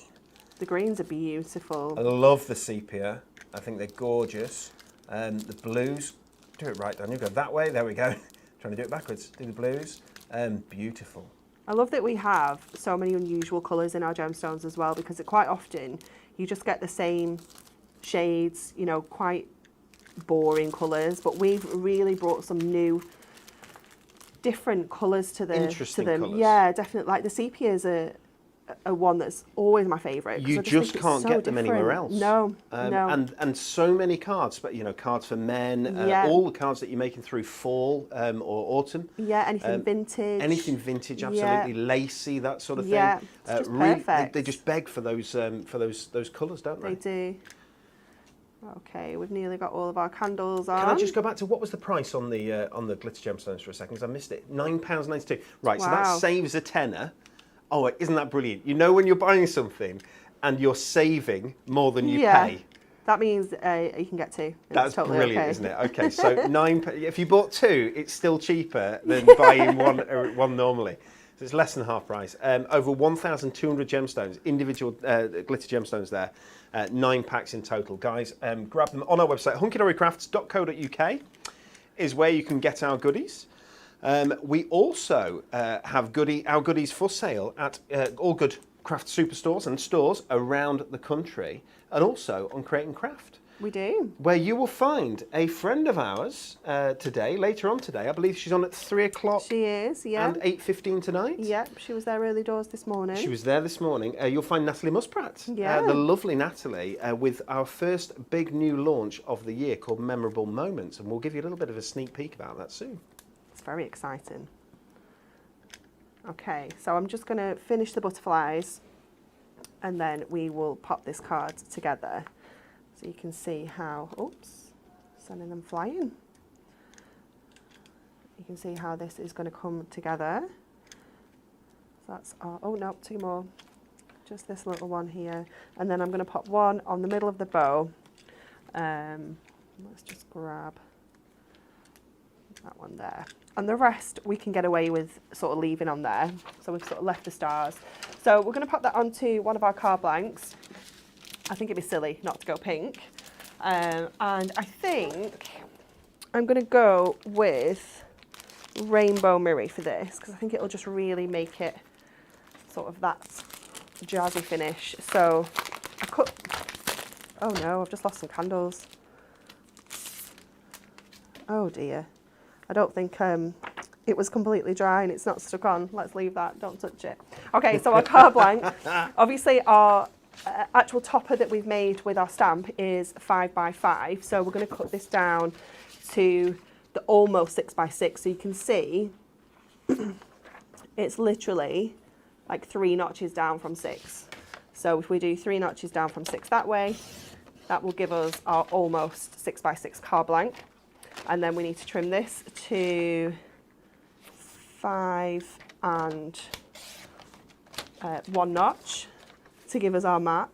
The greens are beautiful. I love the sepia. I think they're gorgeous. The blues, do it right, Daniel. Go that way. There we go. Trying to do it backwards. Do the blues. Beautiful. I love that we have so many unusual colours in our gemstones as well, because quite often you just get the same shades, you know, quite boring colours, but we've really brought some new different colours to them. Colours. Yeah, definitely. Like the sepias are one that's always my favourite. You just can't get them anywhere else. No, no. And so many cards, but you know, cards for men, all the cards that you're making through fall or autumn. Yeah, anything vintage. Anything vintage, absolutely. Lacy, that sort of thing. Yeah, it's just perfect. They just beg for those colours, don't they? They do. Okay, we've nearly got all of our candles on. Can I just go back to what was the price on the glitter gemstones for a second? Because I missed it. £9.92. Right, so that saves a tenner. Oh, isn't that brilliant? You know when you're buying something and you're saving more than you pay. That means you can get 2. That's totally brilliant, okay. isn't it? Okay, so if you bought 2, it's still cheaper than buying one normally. So it's less than half price. Over 1,200 gemstones, individual glitter gemstones there. 9 packs in total. Guys, grab them on our website, hunkydorycrafts.co.uk is where you can get our goodies. We also have our goodies for sale at all good craft superstores and stores around the country, and also on Create and Craft. We do. Where you will find a friend of ours later on today. I believe she's on at 3 o'clock. She is, yeah. And 8:15 tonight. Yep, she was there early doors this morning. She was there this morning. You'll find Natalie Musprat. Yeah. The lovely Natalie with our first big new launch of the year called Memorable Moments. And we'll give you a little bit of a sneak peek about that soon. It's very exciting. Okay, so I'm just going to finish the butterflies and then we will pop this card together so you can see how, sending them flying. You can see how this is going to come together. So that's our, oh no, 2 more. Just this little one here. And then I'm going to pop one on the middle of the bow. Let's just grab that one there. And the rest we can get away with sort of leaving on there. So we've sort of left the stars. So we're going to pop that onto one of our card blanks. I think it'd be silly not to go pink. And I think I'm going to go with Rainbow Miri for this, because I think it'll just really make it sort of that jazzy finish. So I cut, oh no, I've just lost some candles. Oh dear. I don't think it was completely dry and it's not stuck on. Let's leave that, don't touch it. Okay, so our card blank, obviously our actual topper that we've made with our stamp is 5x5. So we're going to cut this down to the almost 6x6. So you can see it's literally like 3 notches down from 6. So if we do 3 notches down from 6 that way, that will give us our almost 6x6 card blank. And then we need to trim this to 5 and 1 notch to give us our mat.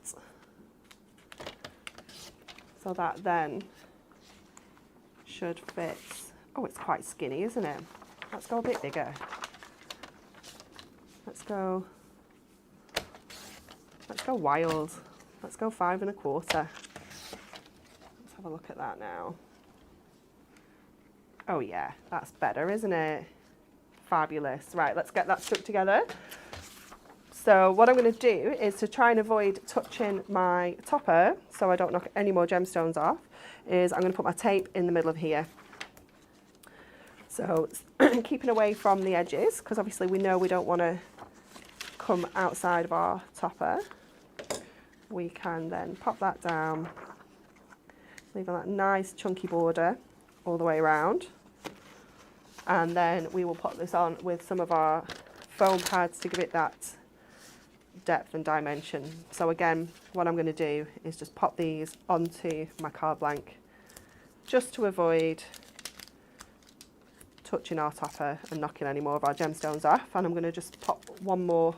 So that then should fit. Oh, it's quite skinny, isn't it? Let's go a bit bigger. Let's go wild. Let's go 5 1/4. Let's have a look at that now. Oh yeah, that's better, isn't it? Fabulous. Right, let's get that stuck together. So what I'm going to do is, to try and avoid touching my topper so I don't knock any more gemstones off, is I'm going to put my tape in the middle of here. So keeping away from the edges, because obviously we know we don't want to come outside of our topper. We can then pop that down, leaving that nice chunky border all the way around. And then we will put this on with some of our foam pads to give it that depth and dimension. So again, what I'm going to do is just pop these onto my card blank just to avoid touching our topper and knocking any more of our gemstones off. And I'm going to just pop one more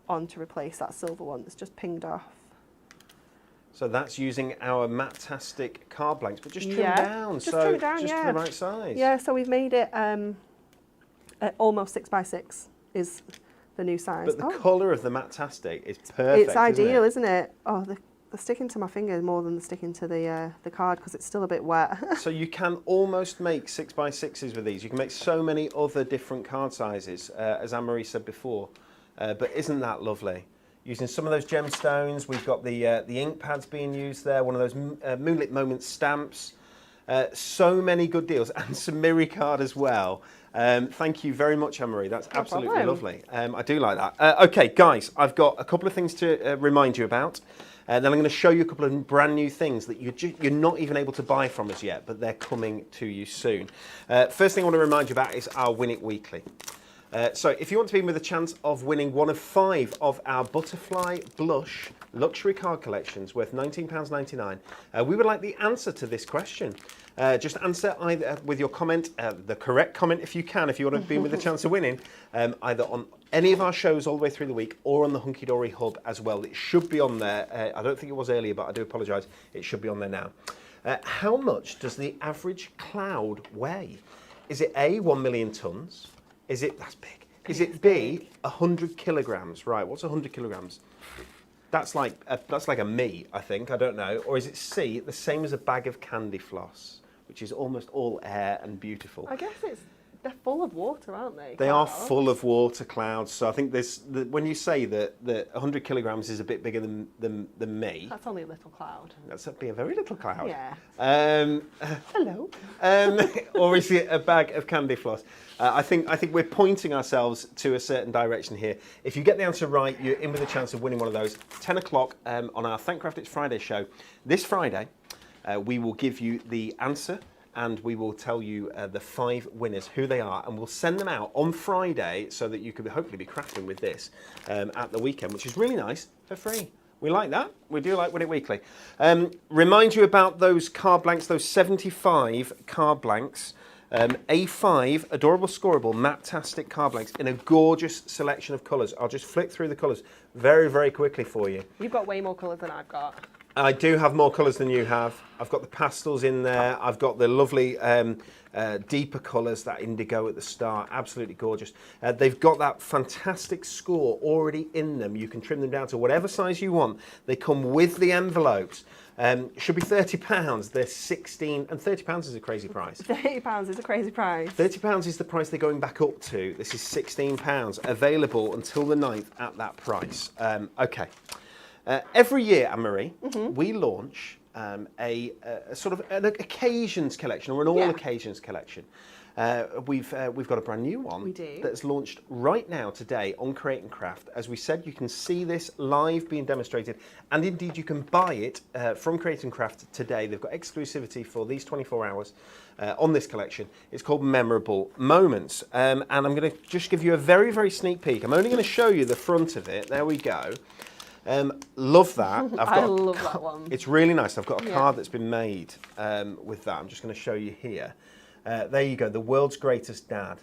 on to replace that silver one that's just pinged off. So that's using our matte-tastic card blanks, but just trimmed down, just trim it down, just to the right size. Yeah, so we've made it at almost 6x6 is the new size. But the colour of the matte-tastic is perfect. It's ideal, isn't it? Oh, they're sticking to my fingers more than they're sticking to the card because it's still a bit wet. So you can almost make 6x6s with these. You can make so many other different card sizes, as Anne-Marie said before. But isn't that lovely? Using some of those gemstones, we've got the ink pads being used there, one of those Moonlit Moments stamps. So many good deals, and some Miri card as well. Thank you very much, Anne-Marie. That's absolutely lovely. I do like that. Okay, guys, I've got a couple of things to remind you about. Then I'm going to show you a couple of brand new things that you're not even able to buy from us yet, but they're coming to you soon. First thing I want to remind you about is our Win It Weekly. So if you want to be in with a chance of winning one of 5 of our Butterfly Blush luxury card collections worth £19.99, we would like the answer to this question. Just answer either with your comment, the correct comment if you can, if you want to be in with a chance of winning, either on any of our shows all the way through the week or on the Hunky Dory Hub as well. It should be on there. I don't think it was earlier, but I do apologise. It should be on there now. How much does the average cloud weigh? Is it A, 1 million tonnes? That's big. Is it B, 100 kilograms? Right, what's 100 kilograms? That's like a me, I think, I don't know. Or is it C, the same as a bag of candy floss, which is almost all air and beautiful? I guess they're full of water, aren't they? They are full of water, clouds. So I think when you say that 100 kilograms is a bit bigger than me. That's only a little cloud. That's be a very little cloud. Yeah. Hello. Or is it a bag of candy floss? I think we're pointing ourselves to a certain direction here. If you get the answer right, you're in with a chance of winning one of those. 10 o'clock on our Thankcraft It's Friday show. This Friday, we will give you the answer and we will tell you the 5 winners, who they are, and we'll send them out on Friday so that you could hopefully be crafting with this at the weekend, which is really nice, for free. We like that. We do like Win It Weekly. Remind you about those card blanks, those 75 card blanks. A5 adorable scoreable matte-tastic card blanks in a gorgeous selection of colours. I'll just flick through the colours very, very quickly for you. You've got way more colours than I've got. I do have more colours than you have. I've got the pastels in there. I've got the lovely deeper colours, that indigo at the start. Absolutely gorgeous. They've got that fantastic score already in them. You can trim them down to whatever size you want. They come with the envelopes. Should be £30. They're 16, and £30 is a crazy price. £30 is a crazy price. £30 is the price they're going back up to. This is £16, available until the 9th at that price. Okay. Every year, Anne-Marie, we launch a sort of an occasions collection or an all occasions collection. We've got a brand new one. We do. That's launched right now today on Create and Craft. As we said, you can see this live being demonstrated, and indeed you can buy it from Create and Craft today. They've got exclusivity for these 24 hours on this collection. It's called Memorable Moments, and I'm going to just give you a very, very sneak peek. I'm only going to show you the front of it. There we go. Love that. I love that one. It's really nice. I've got a card that's been made with that. I'm just going to show you here. There you go, the world's greatest dad,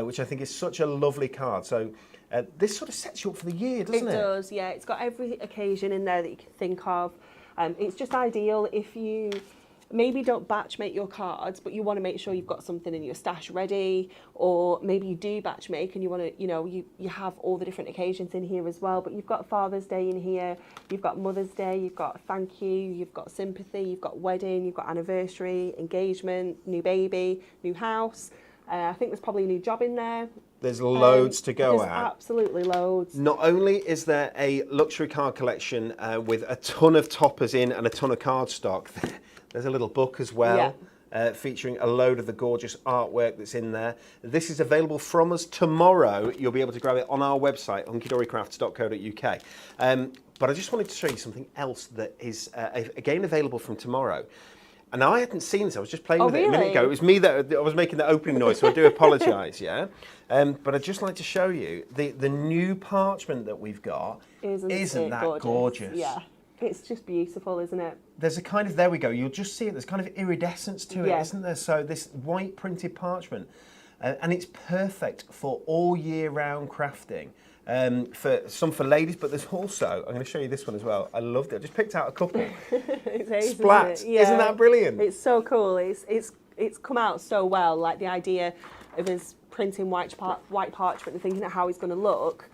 which I think is such a lovely card. So this sort of sets you up for the year, doesn't it? It does, yeah. It's got every occasion in there that you can think of. It's just ideal if you maybe don't batch make your cards, but you want to make sure you've got something in your stash ready, or maybe you do batch make and you want to, you have all the different occasions in here as well, but you've got Father's Day in here, you've got Mother's Day, you've got thank you, you've got sympathy, you've got wedding, you've got anniversary, engagement, new baby, new house. I think there's probably a new job in there. There's loads to go at. Absolutely loads. Not only is there a luxury card collection with a ton of toppers in and a ton of card stock, there's a little book as well. Featuring a load of the gorgeous artwork that's in there. This is available from us tomorrow. You'll be able to grab it on our website, hunkydorycrafts.co.uk. But I just wanted to show you something else that is, again, available from tomorrow. And I hadn't seen this. I was just playing with it a minute really? ago. It was me that I was making the opening noise, so I do apologise, yeah? But I'd just like to show you the new parchment that we've got. Isn't that gorgeous? Yeah. It's just beautiful, isn't it? There's a kind of, there we go, you'll just see it, there's kind of iridescence to it, Yeah. isn't there? So this white printed parchment, and it's perfect for all year round crafting. For ladies, but there's also, I'm going to show you this one as well. I loved it. I just picked out a couple. It's ace, Splat. isn't it? Yeah. Isn't that brilliant? It's so cool. It's come out so well. Like the idea of us printing white parchment and thinking of how it's going to look,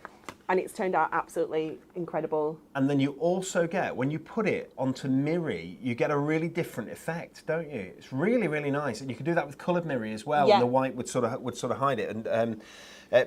and it's turned out absolutely incredible. And then you also get, when you put it onto Miri, you get a really different effect, don't you? It's really, really nice. And you can do that with coloured Miri as well, Yeah. and the white would sort of hide it. And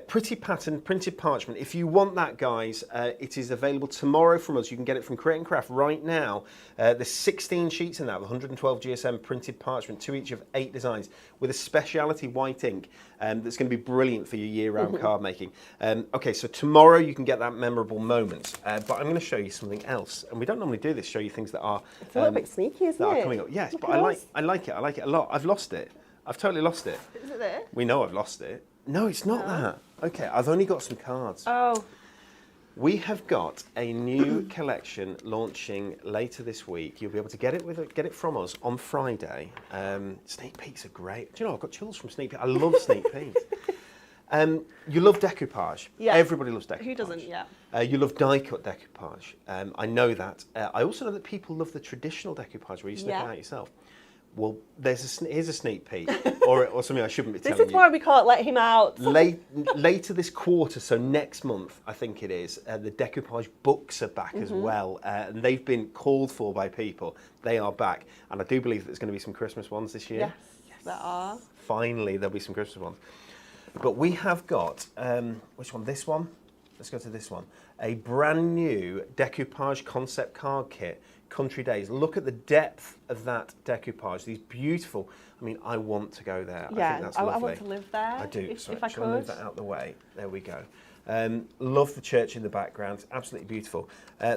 pretty pattern, printed parchment. If you want that, guys, it is available tomorrow from us. You can get it from Create and Craft right now. There's 16 sheets in that, 112 GSM printed parchment, 2 each of 8 designs, with a speciality white ink that's going to be brilliant for your year-round card making. Okay, so tomorrow you can get that memorable moment, but I'm going to show you something else. And we don't normally do this, show you things that are It's a little bit sneaky, isn't that it? are coming up. Yes, Look but at I us. like it a lot. I've lost it. I've totally lost it. Is it there? We know I've lost it. No, it's not that. Okay, I've only got some cards. Oh. We have got a new collection launching later this week. You'll be able to get it from us on Friday. Sneak peeks are great. Do you know, I've got chills from sneak peeks. I love sneak peeks. You love decoupage. Yeah. Everybody loves decoupage. Who doesn't? Yeah. You love die-cut decoupage. I know that. I also know that people love the traditional decoupage where you snip it out yourself. Well, here's a sneak peek, or something I shouldn't be telling you. This is why we can't let him out. Later this quarter, so next month, I think it is, the decoupage books are back as well, and they've been called for by people. They are back, and I do believe that there's going to be some Christmas ones this year. Yes, there are. Finally, there'll be some Christmas ones. But we have got, which one? This one? Let's go to this one. A brand new decoupage concept card kit. Country Days. Look at the depth of that decoupage. These beautiful. I mean, I want to go there. Yeah, I think that's lovely. I want to live there. I do. If I Shall could. I move that out the way? There we go. Love the church in the background. It's absolutely beautiful.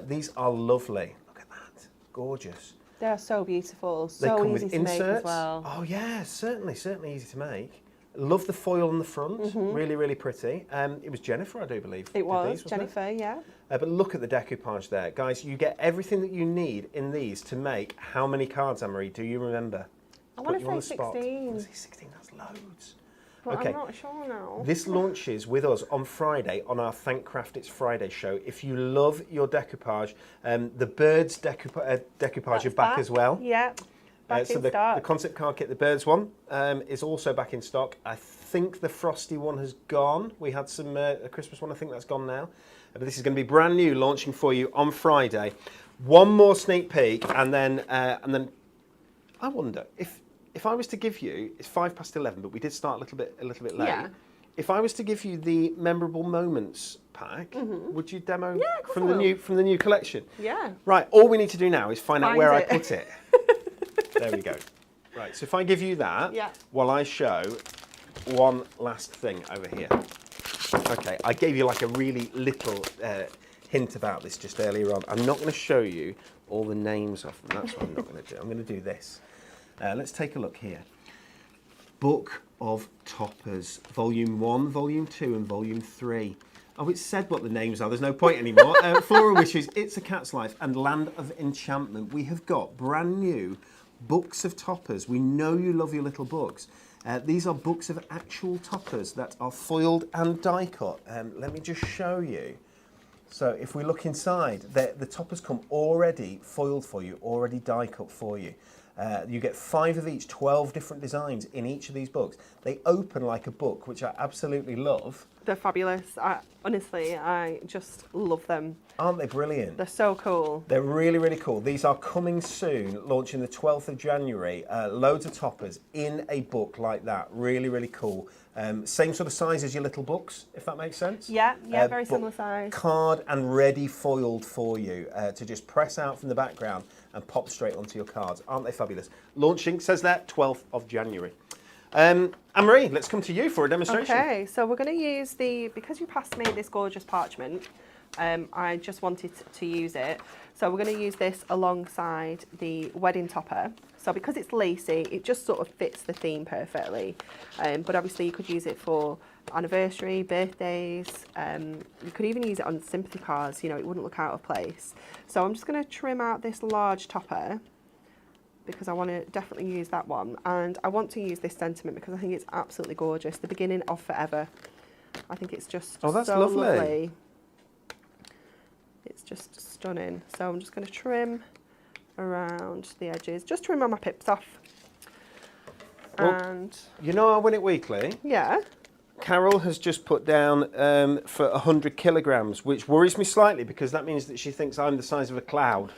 These are lovely. Look at that. Gorgeous. They're so beautiful. They So come easy with to make inserts. as well. Oh yeah, certainly easy to make. Love the foil on the front. Really, really pretty. It was Jennifer, I do believe. It did was these, wasn't it? Jennifer, yeah. But look at the decoupage there. Guys, you get everything that you need in these to make how many cards, Anne-Marie? Do you remember? I Put want you on to the say spot. 16. I want to say 16, that's loads. But Okay. I'm not sure now. This launches with us on Friday on our Thank Craft It's Friday show. If you love your decoupage, the Birds decoupage That's are back as well. Yeah. Back So in the stock. concept card kit, the Birds one, is also back in stock. I think the Frosty one has gone. We had some a Christmas one. I think that's gone now. But this is going to be brand new, launching for you on Friday. One more sneak peek, and then I wonder if I was to give you, it's 11:05, but we did start a little bit late. Yeah. If I was to give you the memorable moments pack, would you demo Yeah, of course from I the will. new collection? Yeah. Right. All we need to do now is find out Find where I it. put it. There we go. Right, so if I give you that, Yeah. while I show one last thing over here. Okay, I gave you like a really little hint about this just earlier on. I'm not going to show you all the names of them. That's what I'm not going to do. I'm going to do this. Let's take a look here. Book of Toppers, Volume 1, Volume 2 and Volume 3. Oh, it's said what the names are. There's no point anymore. Flora Wishes, It's a Cat's Life and Land of Enchantment. We have got brand new books of toppers. We know you love your little books. These are books of actual toppers that are foiled and die cut. Let me just show you. So if we look inside, the toppers come already foiled for you, already die cut for you. You get 5 of each, 12 different designs in each of these books. They open like a book, which I absolutely love. They're fabulous. Honestly, I just love them. Aren't they brilliant? They're so cool. They're really, really cool. These are coming soon, launching the 12th of January. Loads of toppers in a book like that. Really, really cool. Same sort of size as your little books, if that makes sense. Yeah, very but similar size. Card and ready foiled for you to just press out from the background and pop straight onto your cards. Aren't they fabulous? Launching, says that, 12th of January. Anne-Marie, let's come to you for a demonstration. Okay, so we're going to use because you passed me this gorgeous parchment, I just wanted to use it. So we're going to use this alongside the wedding topper. So because it's lacy, it just sort of fits the theme perfectly. But obviously you could use it for anniversary, birthdays. You could even use it on sympathy cards, you know, it wouldn't look out of place. So I'm just going to trim out this large topper because I want to definitely use that one. And I want to use this sentiment because I think it's absolutely gorgeous. The beginning of forever. I think it's just Oh, that's so lovely. lovely. It's just stunning. So I'm just going to trim around the edges, just trim all my pips off. Well, and you know our Win It Weekly? yeah, Carol has just put down for 100 kilograms, which worries me slightly because that means that she thinks I'm the size of a cloud.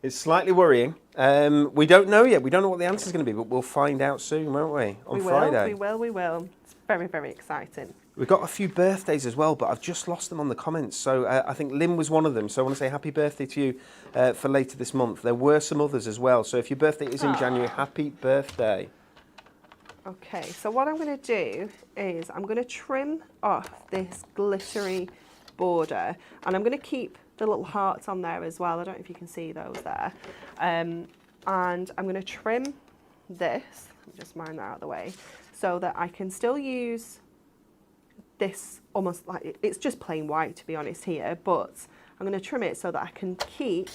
It's slightly worrying. We don't know yet. We don't know what the answer is going to be, but we'll find out soon, won't we? On Friday. We will. It's very, very exciting. We've got a few birthdays as well, but I've just lost them on the comments. So I think Lynn was one of them. So I want to say happy birthday to you for later this month. There were some others as well. So if your birthday is in January, happy birthday. Okay, so what I'm going to do is I'm going to trim off this glittery border, and I'm going to keep the little hearts on there as well. I don't know if you can see those there. And I'm going to trim this, just mine that out of the way, so that I can still use this almost like, it's just plain white to be honest here, but I'm going to trim it so that I can keep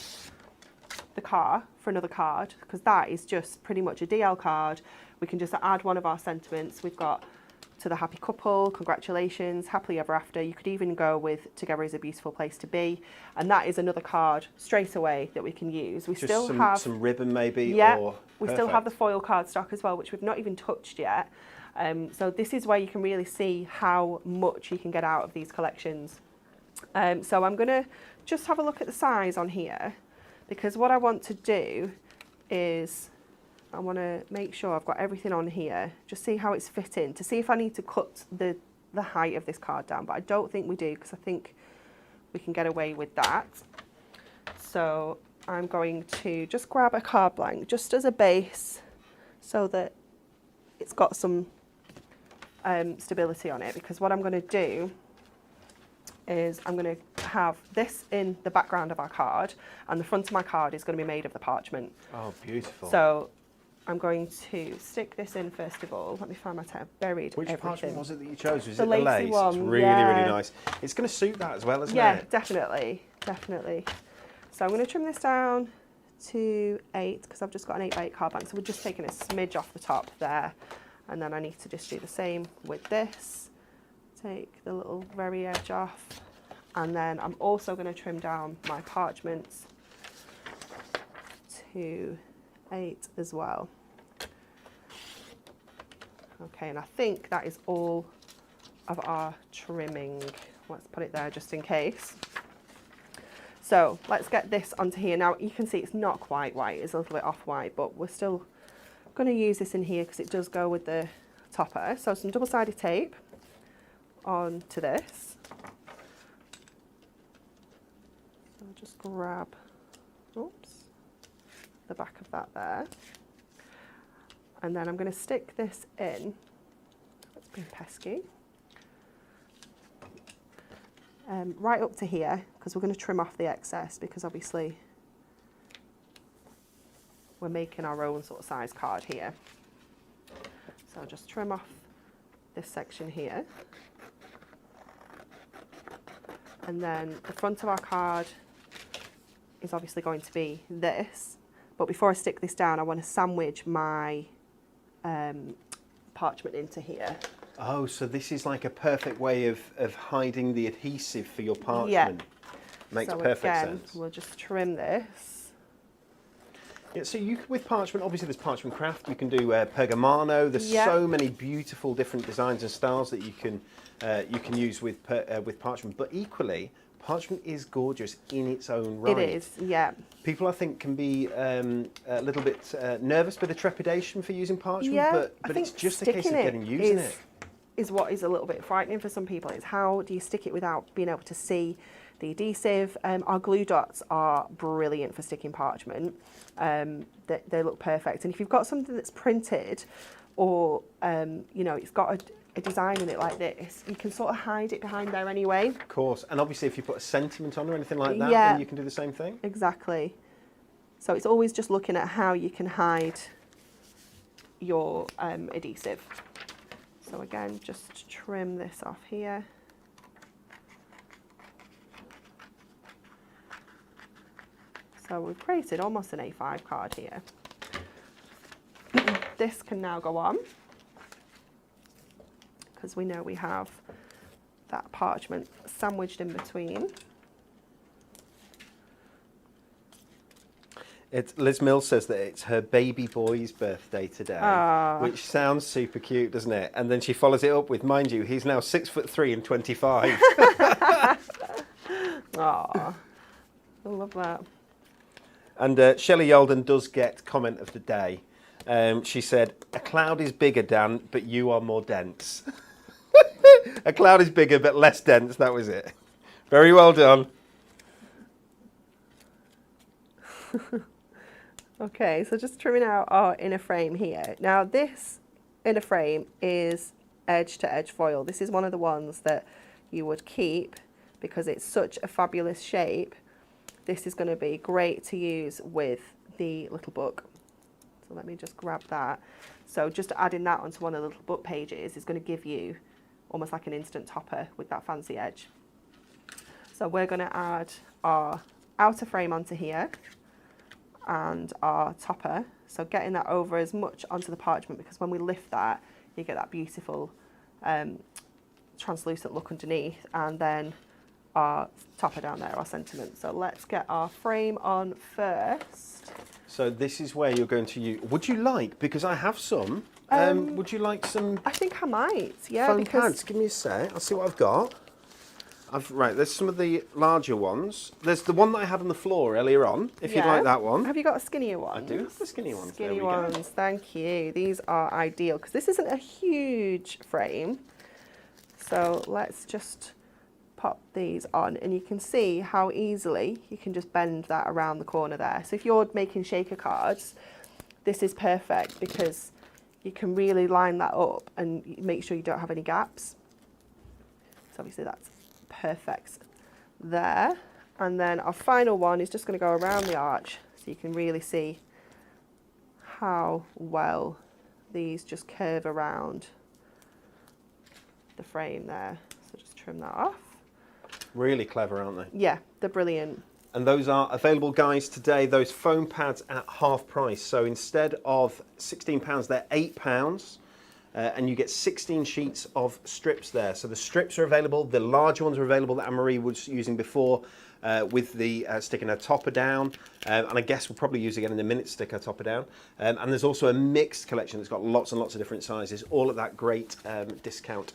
the car for another card, because that is just pretty much a DL card. We can just add one of our sentiments. We've got to the happy couple, congratulations, happily ever after. You could even go with together is a beautiful place to be, and that is another card straight away that we can use. We Just still have some ribbon maybe. yeah, or we still have the foil card stock as well, which we've not even touched yet. So this is where you can really see how much you can get out of these collections. So I'm going to just have a look at the size on here, because what I want to do is I want to make sure I've got everything on here, just see how it's fitting, to see if I need to cut the height of this card down, but I don't think we do, because I think we can get away with that. So I'm going to just grab a card blank just as a base so that it's got some stability on it, because what I'm going to do is I'm going to have this in the background of our card, and the front of my card is going to be made of the parchment. Oh, beautiful. So I'm going to stick this in first of all. Let me find my tab. Buried Which everything. parchment was it that you chose? Was The it the lacy lace? one, It's really, yeah. really nice. It's going to suit that as well, isn't Yeah, it? definitely, definitely. So I'm going to trim this down to 8, because I've just got an 8x8 card blank. So we're just taking a smidge off the top there. And then I need to just do the same with this. Take the little very edge off. And then I'm also going to trim down my parchments to 8 as well. Okay, and I think that is all of our trimming. Let's put it there just in case. So let's get this onto here. Now you can see it's not quite white, it's a little bit off-white, but we're still going to use this in here because it does go with the topper. So some double-sided tape onto this. So I'll just grab, oops, the back of that there. And then I'm going to stick this in. That's been pesky. Right up to here, because we're going to trim off the excess, because obviously we're making our own sort of size card here. So I'll just trim off this section here. And then the front of our card is obviously going to be this. But before I stick this down, I want to sandwich my parchment into here. Oh, so this is like a perfect way of hiding the adhesive for your parchment. Yeah. Makes So perfect again, sense. we'll just trim this. Yeah, so you with parchment, obviously there's parchment craft. You can do pergamano. There's Yeah. so many beautiful different designs and styles that you can use with parchment. But equally, parchment is gorgeous in its own right. It is, yeah. People, I think, can be a little bit nervous, bit of trepidation for using parchment, Yeah, but I think it's just a case of sticking getting using it. is what is a little bit frightening for some people. It's how do you stick it without being able to see the adhesive. Our glue dots are brilliant for sticking parchment. They look perfect. And if you've got something that's printed, or you know, it's got a design in it like this, you can sort of hide it behind there anyway. Of course, and obviously if you put a sentiment on or anything like that, Yeah. then you can do the same thing. Exactly. So it's always just looking at how you can hide your adhesive. So again, just trim this off here. So we've created almost an A5 card here. This can now go on, because we know we have that parchment sandwiched in between. Liz Mills says that it's her baby boy's birthday today, which sounds super cute, doesn't it? And then she follows it up with, mind you, he's now 6'3" and 25. Aw, I love that. And Shelley Yalden does get comment of the day. She said, "A cloud is bigger, Dan, but you are more dense." A cloud is bigger, but less dense. That was it. Very well done. Okay, so just trimming out our inner frame here. Now this inner frame is edge to edge foil. This is one of the ones that you would keep because it's such a fabulous shape. This is going to be great to use with the little book. So let me just grab that. So just adding that onto one of the little book pages is going to give you almost like an instant topper with that fancy edge. So we're going to add our outer frame onto here and our topper. So getting that over as much onto the parchment, because when we lift that, you get that beautiful translucent look underneath, and then our topper down there, our sentiment. So let's get our frame on first. So this is where you're going to use, would you like, because I have some, would you like some I think I might, yeah. foam because pads? Give me a sec, I'll see what I've got. Right, there's some of the larger ones. There's the one that I had on the floor earlier on, if you'd like that one. Have you got a skinnier one? I do have the skinny ones. Skinny there we ones, go. thank you. These are ideal because this isn't a huge frame. So let's just pop these on, and you can see how easily you can just bend that around the corner there. So if you're making shaker cards, this is perfect because you can really line that up and make sure you don't have any gaps. So obviously that's perfect there. And then our final one is just going to go around the arch, so you can really see how well these just curve around the frame there. So just trim that off. Really clever, aren't they? Yeah, they're brilliant. And those are available, guys, today, those foam pads at half price. So instead of £16, they're £8. And you get 16 sheets of strips there. So the strips are available. The larger ones are available that Anne-Marie was using before with the sticking her topper down. And I guess we'll probably use again in a minute, stick her topper down. And there's also a mixed collection that's got lots and lots of different sizes, all at that great discount.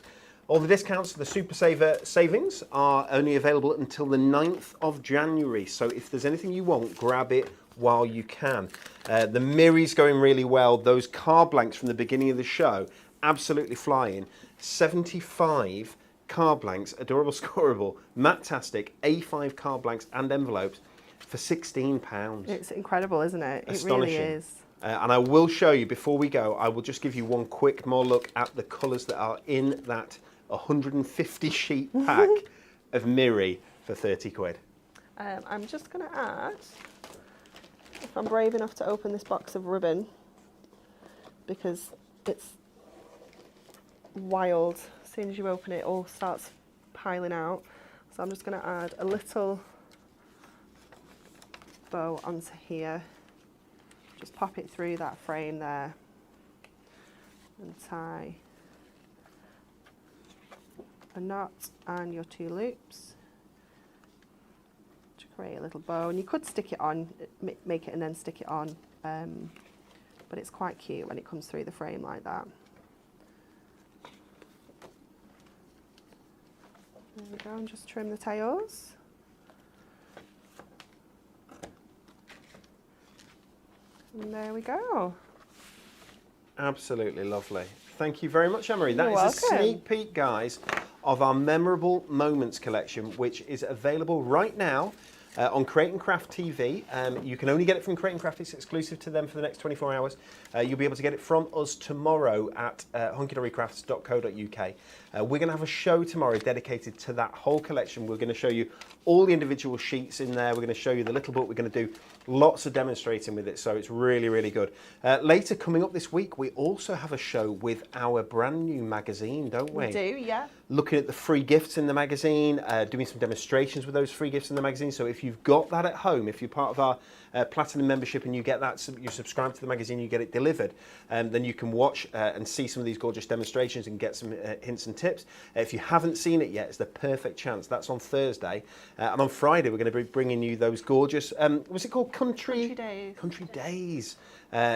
All the discounts, the Super Saver savings, are only available until the 9th of January. So if there's anything you want, grab it while you can. The Miri's going really well. Those card blanks from the beginning of the show, absolutely flying. 75 card blanks, adorable, scoreable, matte-tastic, A5 card blanks and envelopes for £16. It's incredible, isn't it? Astonishing. It really is. And I will show you, before we go, I will just give you one quick more look at the colours that are in that 150 sheet pack of Miri for 30 quid. I'm just going to add, if I'm brave enough to open this box of ribbon, because it's wild. As soon as you open it, it all starts piling out. So I'm just going to add a little bow onto here. Just pop it through that frame there and tie a knot and your 2 loops to create a little bow. And you could stick it on, make it and then stick it on, but it's quite cute when it comes through the frame like that. There we go, and just trim the tails. And there we go. Absolutely lovely. Thank you very much, Anne-Marie. That You're is a welcome. sneak peek, guys, of our Memorable Moments collection, which is available right now on Create and Craft TV. You can only get it from Create and Craft. It's exclusive to them for the next 24 hours. You'll be able to get it from us tomorrow at hunkydorycrafts.co.uk. We're going to have a show tomorrow dedicated to that whole collection. We're going to show you all the individual sheets in there. We're going to show you the little book. We're going to do lots of demonstrating with it, so it's really, really good. Later, coming up this week, we also have a show with our brand new magazine, don't we? We do, yeah. Looking at the free gifts in the magazine, doing some demonstrations with those free gifts in the magazine. So if you've got that at home, if you're part of our Platinum membership and you get that, you subscribe to the magazine, you get it delivered, then you can watch and see some of these gorgeous demonstrations and get some hints and tips. If you haven't seen it yet, it's the perfect chance. That's on Thursday. And on Friday, we're going to be bringing you those gorgeous, what's it called? Country Days. Country Days.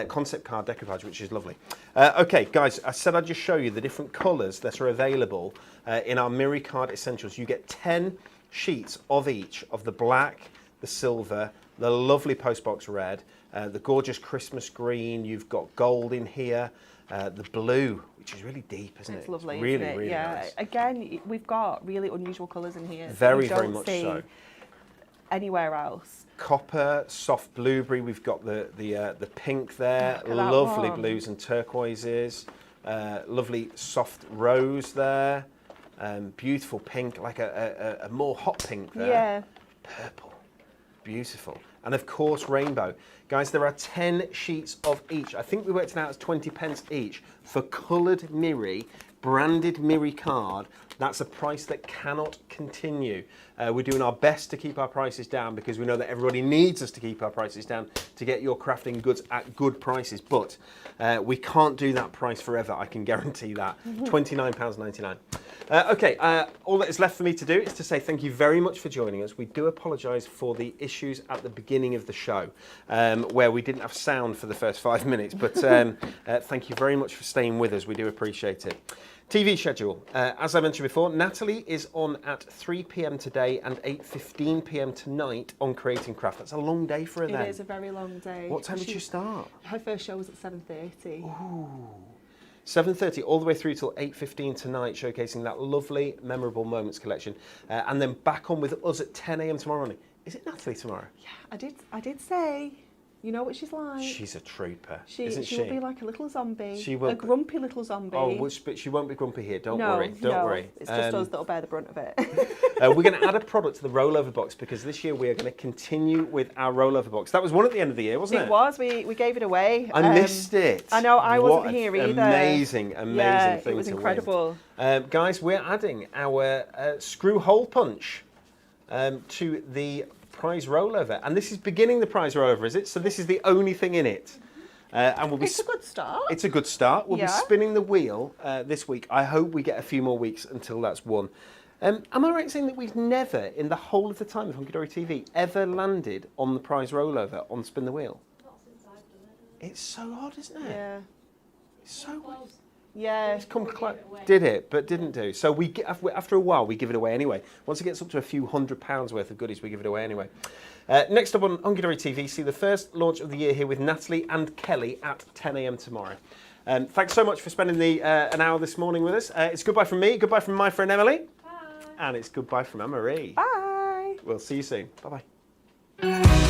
Concept card decoupage, which is lovely. Okay, guys, I said I'd just show you the different colours that are available in our Miri Card Essentials. You get 10 sheets of each of the black, the silver, the lovely postbox red, the gorgeous Christmas green. You've got gold in here, the blue, which is really deep, isn't it? It's lovely, really, isn't it? really yeah. nice. Again, we've got really unusual colours in here. Very, that very you don't much see so. Anywhere else. Copper, soft blueberry. We've got the pink there. Look at that Lovely one. blues and turquoises. Lovely soft rose there. Beautiful pink, like a more hot pink there. Yeah. Purple. Beautiful. And of course, rainbow. Guys, there are 10 sheets of each. I think we worked it out as 20 pence each for coloured Miri, branded Miri card. That's a price that cannot continue. We're doing our best to keep our prices down because we know that everybody needs us to keep our prices down to get your crafting goods at good prices. But we can't do that price forever, I can guarantee that. £29.99. Okay, all that is left for me to do is to say thank you very much for joining us. We do apologise for the issues at the beginning of the show where we didn't have sound for the first 5 minutes. But thank you very much for staying with us. We do appreciate it. TV schedule. As I mentioned before, Natalie is on at 3 p.m. today and 8:15 p.m. tonight on Create and Craft. That's a long day for her then. It is a very long day. What time did you start? Her first show was at 7:30. Ooh. 7:30 all the way through till 8:15 tonight, showcasing that lovely Memorable Moments collection. And then back on with us at 10 a.m. tomorrow morning. Is it Natalie tomorrow? Yeah, I did say, you know what she's like. She's a trooper, She isn't she? will be like a little zombie. She will a be. grumpy little zombie. Oh, but she won't be grumpy here. Don't worry. Don't worry. It's just us that'll bear the brunt of it. We're going to add a product to the rollover box because this year we are going to continue with our rollover box. That was one at the end of the year, wasn't it? It was. We gave it away. I missed it. I know. I What wasn't here an either. Amazing Yeah, thing it was to incredible. win. Guys, we're adding our screw hole punch to the prize rollover, and this is beginning the prize rollover, is it? So this is the only thing in it. And we'll be It's a good start. It's a good start. We'll be Yeah. spinning the wheel this week. I hope we get a few more weeks until that's won. Am I right in saying that we've never, in the whole of the time of Hunky Dory TV, ever landed on the prize rollover on Spin the Wheel? Not since I've done it. It's so odd, isn't it? Yeah. It's so odd. Close. Yeah. It's come Gave close. it away. Did it, but didn't do. So after a while, we give it away anyway. Once it gets up to a few £100 worth of goodies, we give it away anyway. Next up on Hunky Dory TV, see the first launch of the year here with Natalie and Kelly at 10 a.m. tomorrow. Thanks so much for spending an hour this morning with us. It's goodbye from me, goodbye from my friend Emily, Bye. and it's goodbye from Anne-Marie. Bye. We'll see you soon. Bye-bye.